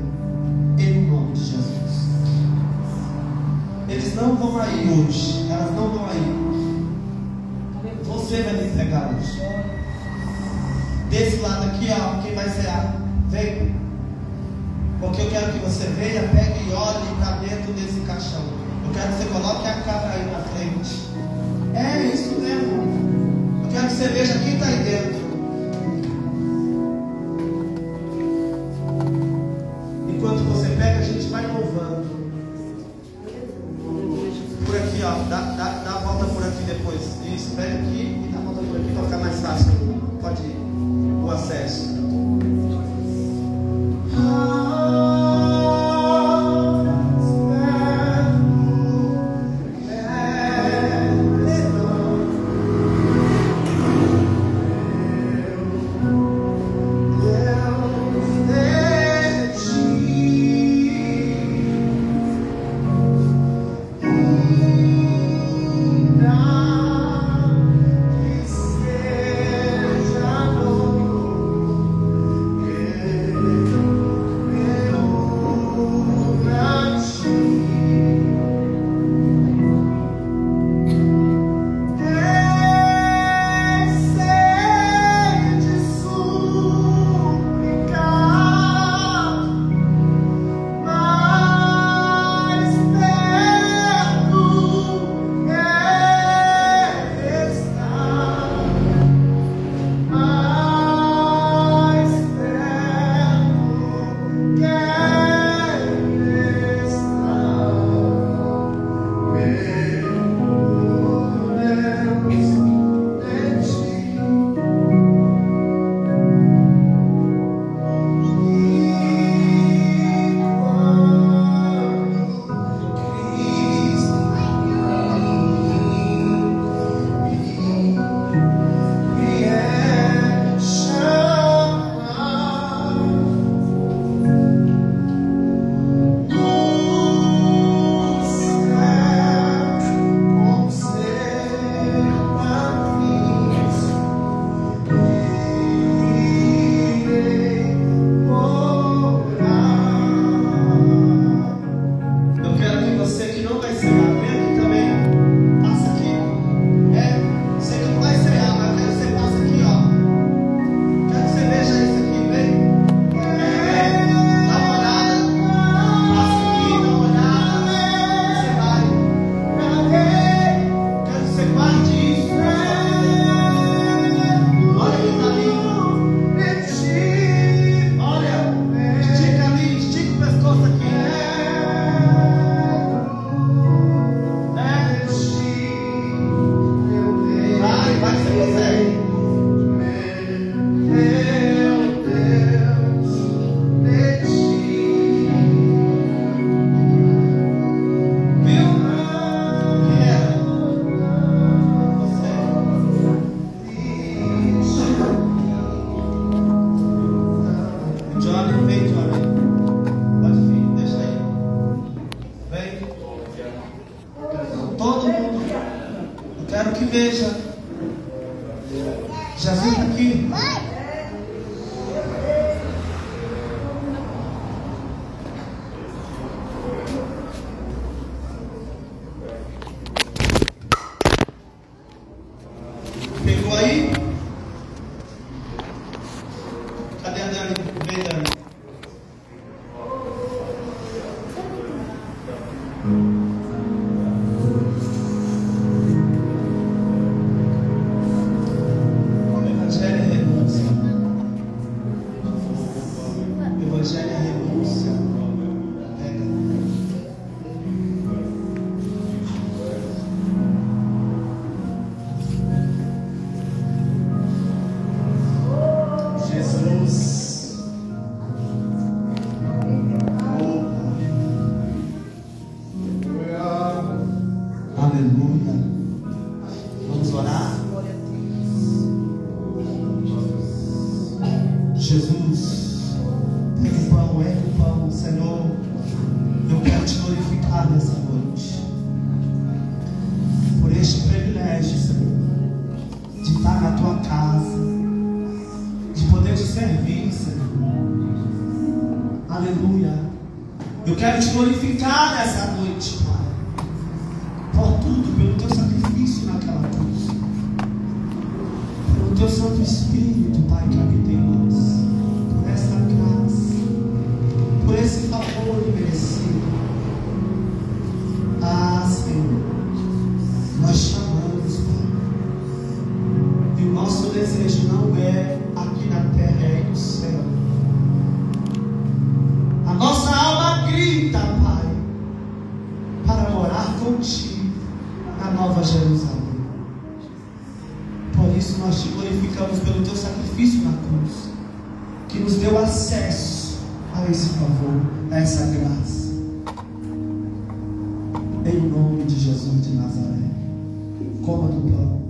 em nome de Jesus. Eles não vão aí hoje, elas não vão aí. Você vai me pegar hoje. Desse lado aqui, ó, quem vai cear, vem. Porque eu quero que você venha, pegue e olhe para dentro desse caixão. Eu quero que você coloque a cara aí na frente. É isso mesmo. Eu quero que você veja quem está aí dentro. Enquanto você pega, a gente vai louvando. Por aqui, ó. Dá a volta por aqui depois. Isso, pega aqui e dá a volta por aqui para ficar mais fácil. Pode ir. O acesso. Veja, Jesus está aqui. Pegou aí? Cadê a Dani? Vem, Dani. Aleluia. Vamos orar. Jesus, pega o pão, ergue o pão, Senhor. Eu quero te glorificar nessa noite. Eu quero te glorificar nessa noite, Pai, por tudo, pelo teu sacrifício naquela cruz, pelo teu Santo Espírito, Pai, que habita em nós, por essa graça, por esse favor imerecido. Ah, Senhor, nós chamamos, Pai, e o nosso desejo não é aqui na terra, é no céu. A nossa alma grita, Pai, para morar contigo na Nova Jerusalém. Por isso nós te glorificamos pelo teu sacrifício na cruz, que nos deu acesso a esse favor, a essa graça. Em nome de Jesus de Nazaré, coma do pão.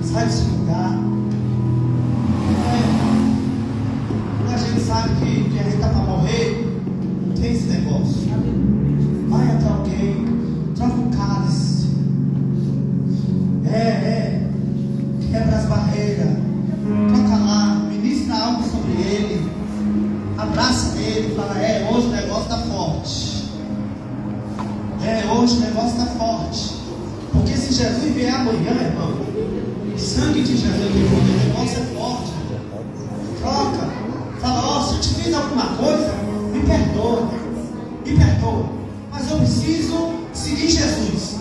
Sai desse lugar. A gente sabe que a gente está para morrer. Não tem esse negócio. Vai até alguém, troca um cálice. Quebra as barreiras. Toca lá, ministra algo sobre ele. Abraça ele, fala: hoje o negócio está forte. Hoje o negócio está forte. Porque se Jesus vier amanhã, irmão, o sangue de Jesus, o negócio é forte. Troca. Fala: se eu te fiz alguma coisa, me perdoa. Mas eu preciso seguir Jesus.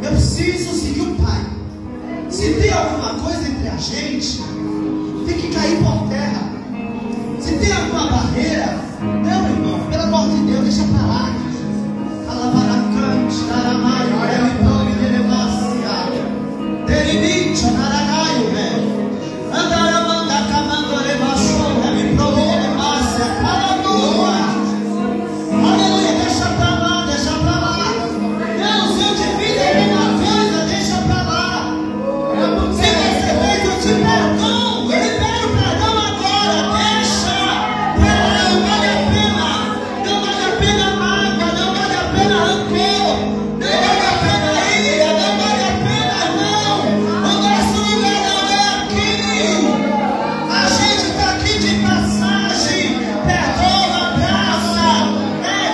Eu preciso seguir o Pai. Se tem alguma coisa entre a gente, tem que cair por terra. Se tem alguma barreira, não, irmão, pelo amor de Deus, deixa pra lá. Alabaracante, Naramaio, Elitome, Denevacia, Derimicho, Naragaio, Andaramanda, Camandore, Baixou, Elitome, Denevacia, Aleluia, aleluia, deixa pra lá, não, se eu te fiz alguma coisa, deixa pra lá, se você fez, eu te perdoo, eu libero o perdão agora, deixa pra lá, não vale a pena mágoa, não vale a pena rancor, não vale a pena ira, não vale a pena não, o nosso lugar não é aqui, a gente está aqui de passagem, perdoa, abraça,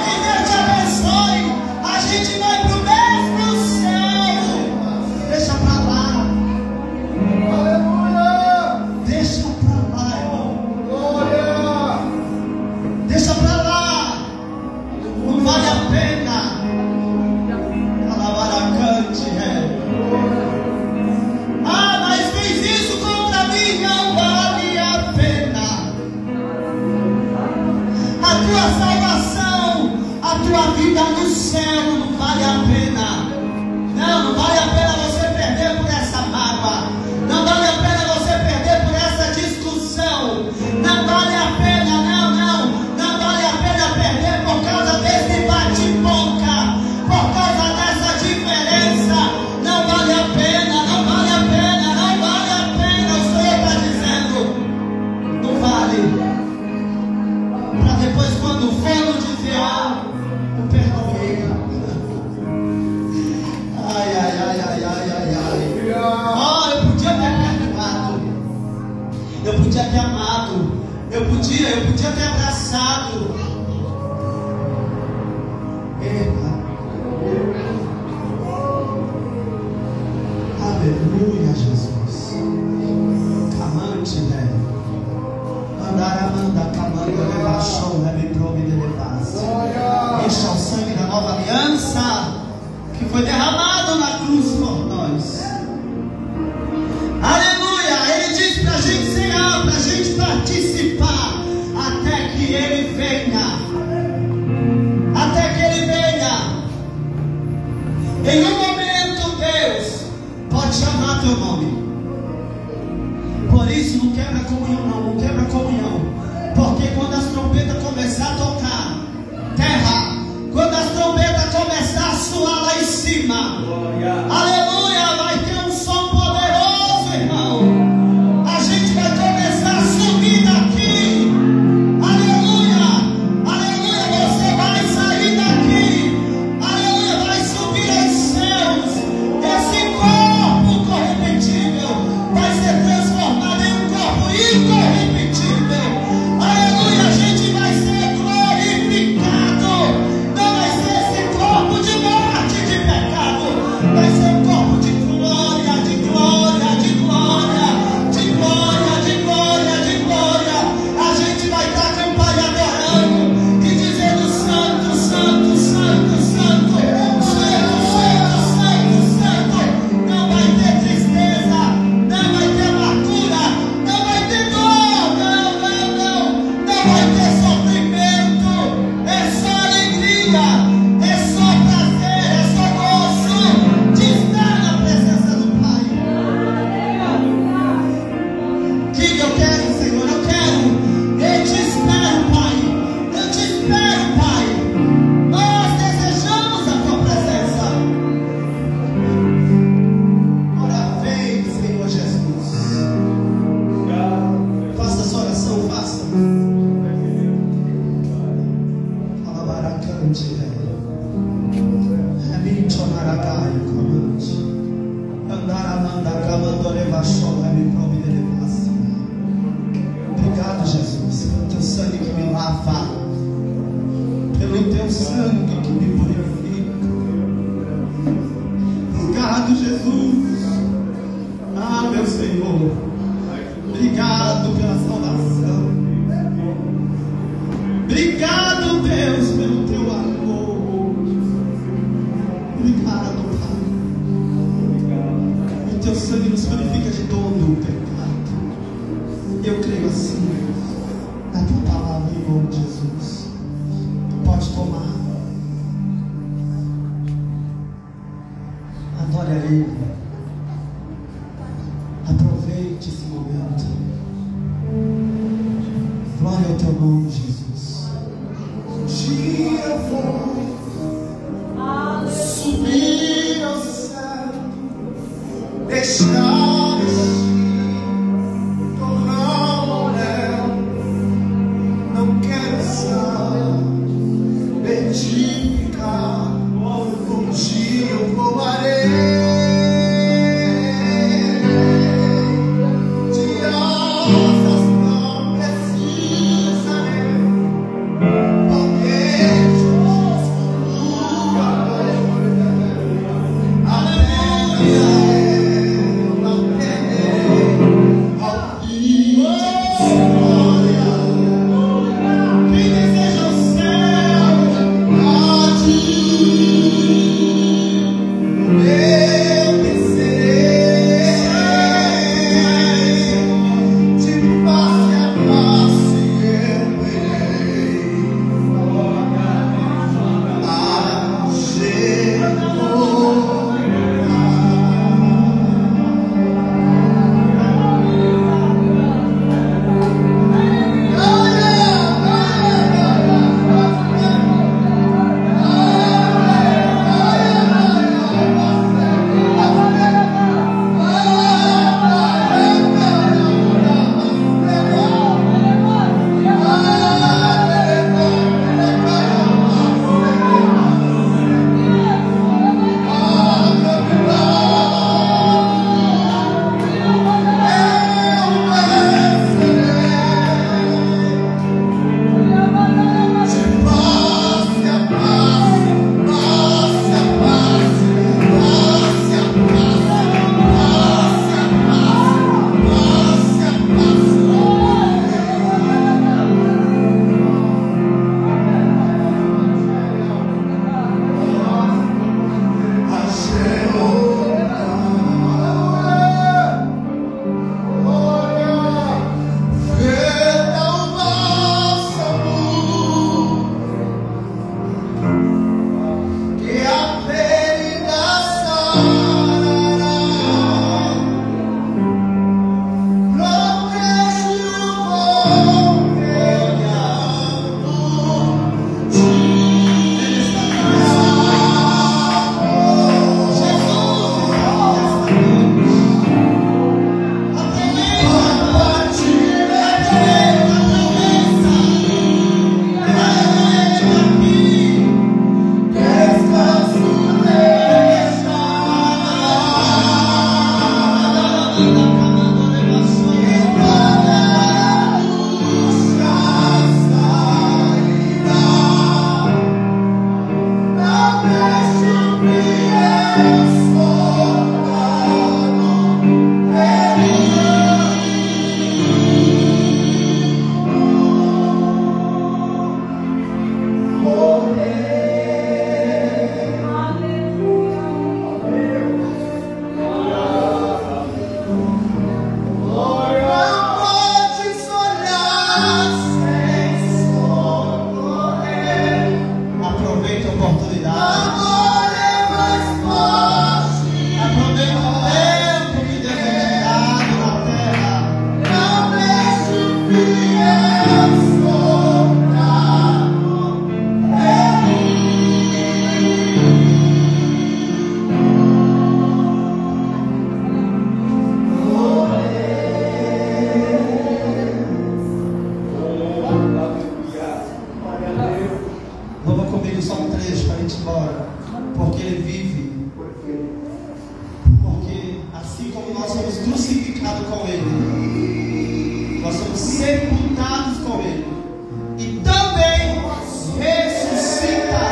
que Deus te abençoe, a gente vai pro mesmo céu, deixa pra lá, aleluia, deixa pra lá, irmão, glória, deixa pra lá, não vale a pena. Alabaracante, mas fez isso contra mim, não vale a pena. A tua salvação, a tua vida no céu não vale a pena. Não vale a pena você perder por essa mágoa. Não vale a pena você perder por essa discussão. Não vale a pena, não vale a pena perder por causa desse bate-boca, por causa dessa diferença. Não vale a pena, não vale a pena, não vale a pena. O Senhor está dizendo: não vale. Para depois, quando for, não dizer: eu perdoei. Eu podia ter perdoado, eu podia ter amado, eu podia ter abraçado. Aleluia, Jesus. Camante, Andaramanda, Camanda, Levaxou, Rebiprome, Delevaz. Este é o sangue da nova aliança que foi derramado na cruz por nós. Aleluia. Ele diz pra gente cear, pra gente participar, até que Ele venha. Até que Ele venha. Em um momento, Deus pode chamar teu nome. Por isso, não quebra comunhão, não quebra comunhão. Porque quando as trompetas começar a tocar, terra, quando as trompetas começar a soar lá em cima, aleluia, vai ter um som poderoso, irmão. teu sangue que me purifica. Obrigado, Jesus. Ah, meu Senhor, obrigado pela salvação. Obrigado, Deus, pelo teu amor. Obrigado, Pai. O teu sangue nos purifica de todo o pecado. Eu creio assim na tua palavra, em nome de Jesus. Pode tomar. Adore a Ele. Aproveite esse momento. Glória ao teu nome, Jesus. Um dia eu vou subir ao céu, deixar este tornar não quero estar perdido. Um dia eu voarei. crucificado com Ele, nós somos sepultados com Ele e também ressuscitados.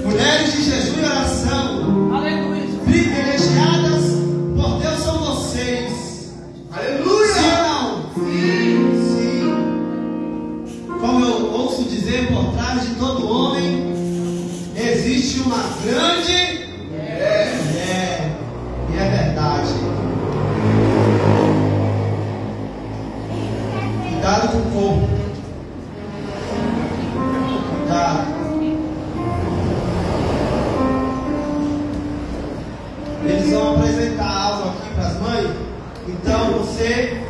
Mulheres de jejum e oração. Aleluia. Privilegiadas por Deus são vocês. Aleluia. Sim ou não? Sim. Sim. Como eu ouço dizer, por trás de todo homem existe uma grande mulher. E é verdade. Cuidado com o corpo. Cuidado. Eles vão apresentar algo aqui para as mães. Então você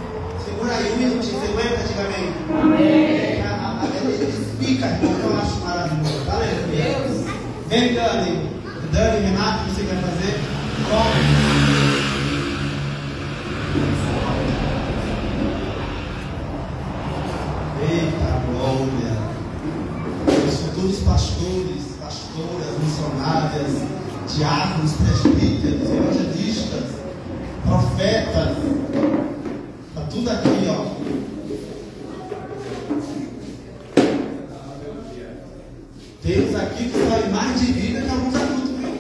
segura aí um minutinho. Você aguenta, diga amém. Amém. Eles ficam, irmão, que eu acho maravilhoso. Aleluia. Vem, Dani. Dani, Renato, o que você quer fazer? Eita glória. Os futuros pastores, pastoras, missionárias, diáconos, presbíteros, evangelistas, profetas, está tudo aqui, ó. Temos aqui que faz mais de vida que alguns adultos, viu?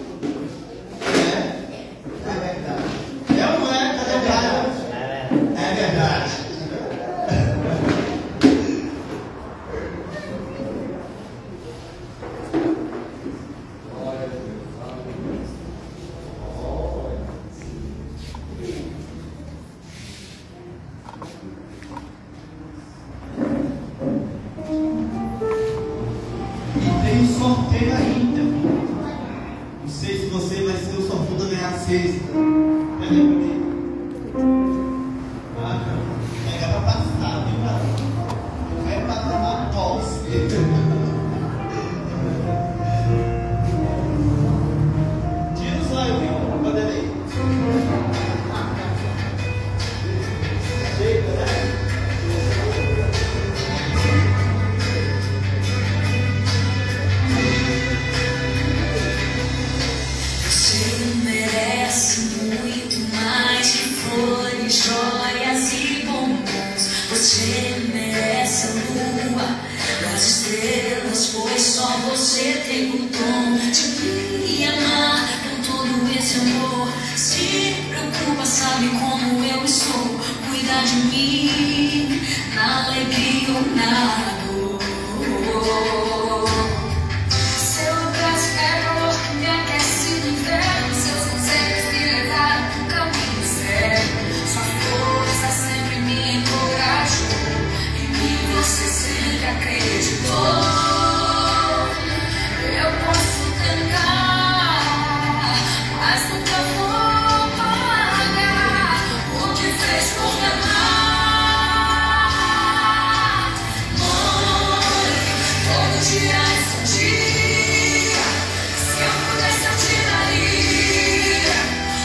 É verdade. É ou não é? Cadê o cara? É verdade. Sorteio ainda. Não sei se você vai ser o sortudo a ganhar a sexta. Pega pra mim. Pega pra passar, viu, mano? Eu quero pra tomar tosse. Tira o sonho, viu? Quando ele aí. Chega, né? Joias e bombons, você merece a lua das estrelas, pois só você tem o dom de me amar com todo esse amor. Se preocupa, sabe como eu estou, cuida de mim na alegria ou na dor. Seu abraço é calor que me aquece no inverno, seus conselhos me levaram pro caminho certo. Força sempre me encorajou, em mim você sempre acreditou. Eu posso tentar, mas nunca vou pagar o que fez por me amar. Mãe, todo dia é seu dia, se eu pudesse eu te daria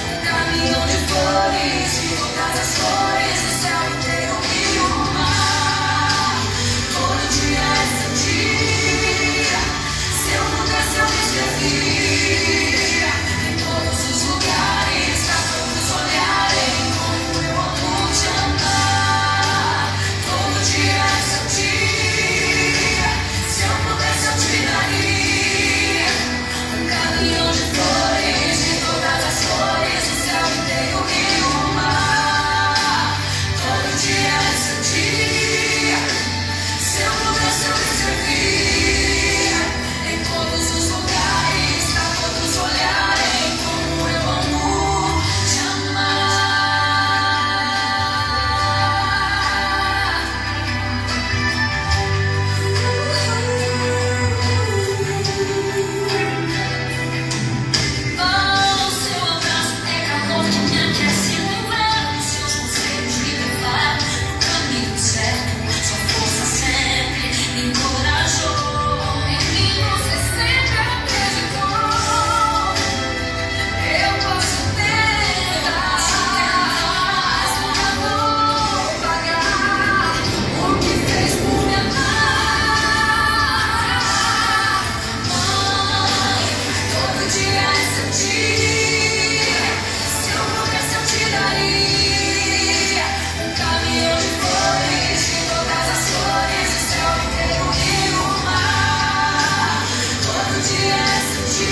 um caminhão de flores. As cores do céu inteiro e o mar. Todo dia é seu dia. Se eu pudesse eu me escrevia em todos os lugares, pra todos olharem como eu amo te amar. Todo dia é seu dia. Se eu pudesse eu te daria um caminhão de flores de todas as cores do céu inteiro e o mar. Todo dia é seu dia. Se eu pudesse eu escrevia em todos os lugares, pra todos olharem como eu amo te amar. Oh, seu abraço é calor que me aquece no inverno, seus conselhos me levaram pro caminho certo. Sua força sempre me encorajou, em mim você sempre acreditou. Eu posso tentar, mas nunca vou pagar o que fez por me amar. Mãe, todo dia é seu dia. Se eu pudesse eu te daria um caminhão de flores de todas as cores do céu inteiro e o mar. Todo dia é seu dia.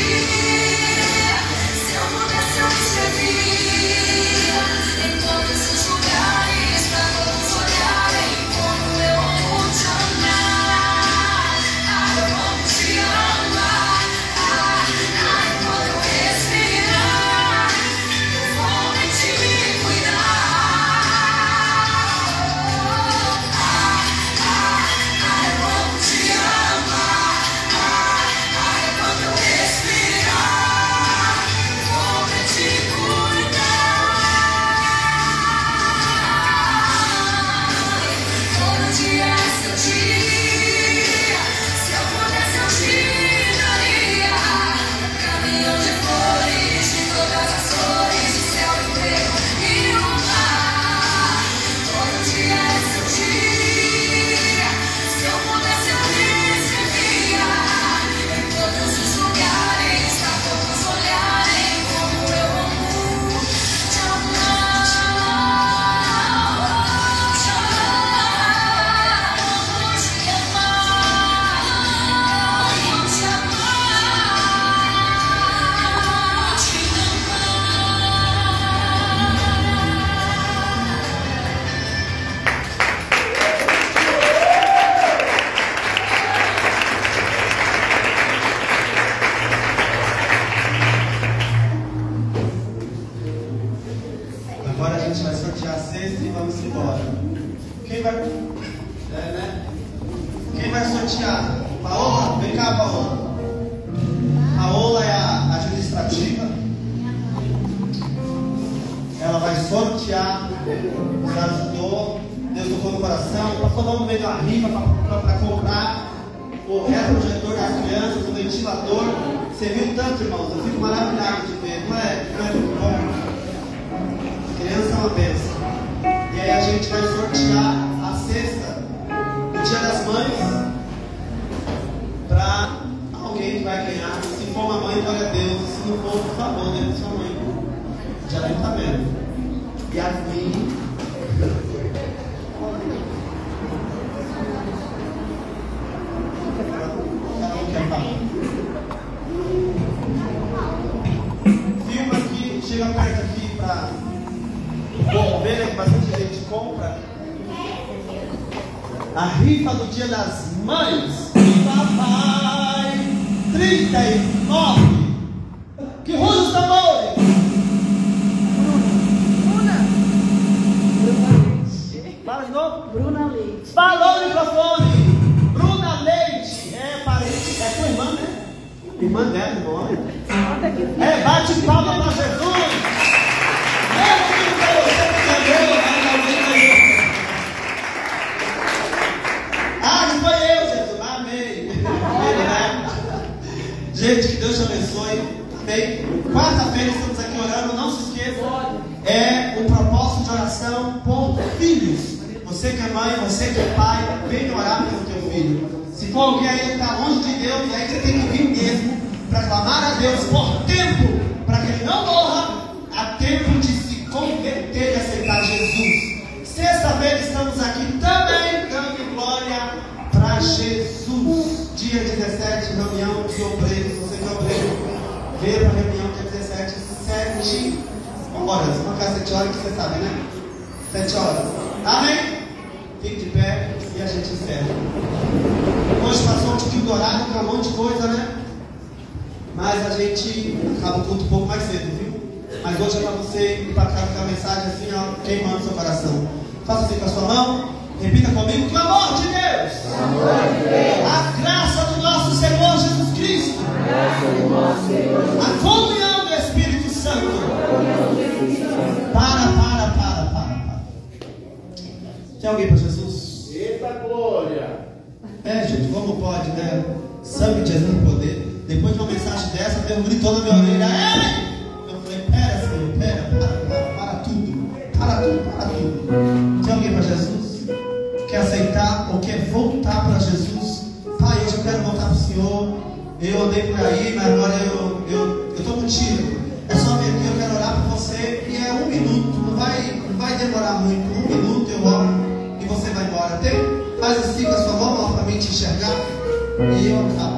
Quem vai... Quem vai sortear? Paola? Vem cá, Paola. Paola é a administrativa. Ela vai sortear. Já ajudou. Deus tocou no coração. Nós vamos meio da rifa para comprar o retroprojetor das crianças, o ventilador. Você viu tanto, irmãos? Eu fico maravilhado de ver. Não é muito bom? Criança é uma bênção. E aí a gente vai sortear a cesta do Dia das Mães para alguém que vai ganhar. Se for uma mãe, glória a Deus. Se não for, por favor, dê para sua mãe. Já deve estar vendo. E a mim. Filma aqui, chega perto aqui para ver, né, que bastante gente compra. A rifa do Dia das Mães. Papai 39. Que ruja os tambores. Fala de novo. Bruna Leite. Falou no microfone. Bruna Leite. É parente. É tua irmã, né? Irmã dela, irmão. É, bate palma para Jesus. Ah, não foi eu, Jesus. Amém. Gente, que Deus te abençoe. Amém. Quarta-feira estamos aqui orando. Não se esqueça. É um propósito de oração por filhos. Você que é mãe, você que é pai, vem orar pelo teu filho. Se for alguém aí que está longe de Deus, aí você tem que vir mesmo para clamar a Deus por tempo, para que ele não morra, a tempo de se converter e aceitar Jesus. Sexta-feira estamos aqui também dando glória para Jesus. Dia 17, reunião de obreiros. Você que é obreiro, veio para a reunião dia 17, 7 horas. Vamos marcar 7 horas que você sabe, né? 7 horas. Amém? Fique de pé e a gente encerra. Hoje passou um pouquinho do horário, com um monte de coisa, né? Mas a gente acaba o culto um pouco mais cedo, viu? Mas hoje é para você ir para cá com a mensagem assim, ó, queimando seu coração. Faça assim com a sua mão, repita comigo: que o amor de Deus, a graça do nosso Senhor Jesus Cristo, a comunhão do Espírito Santo. Para. Tem alguém para Jesus? Eita glória! É, gente, como pode, né? Sangue de Jesus no poder. Depois de uma mensagem dessa, Deus gritou na minha orelha: ei! Eu falei: pera, Senhor, para tudo. Para tudo. Tem alguém para Jesus? Quer aceitar ou quer voltar para Jesus? Pai, hoje eu quero voltar para o Senhor. Eu andei por aí, mas agora eu estou contigo. É só vir aqui, eu quero orar por você. E é 1 minuto, não vai demorar muito. 1 minuto eu oro e você vai embora. Faz assim com a sua mão para mim te enxergar. E eu acabo.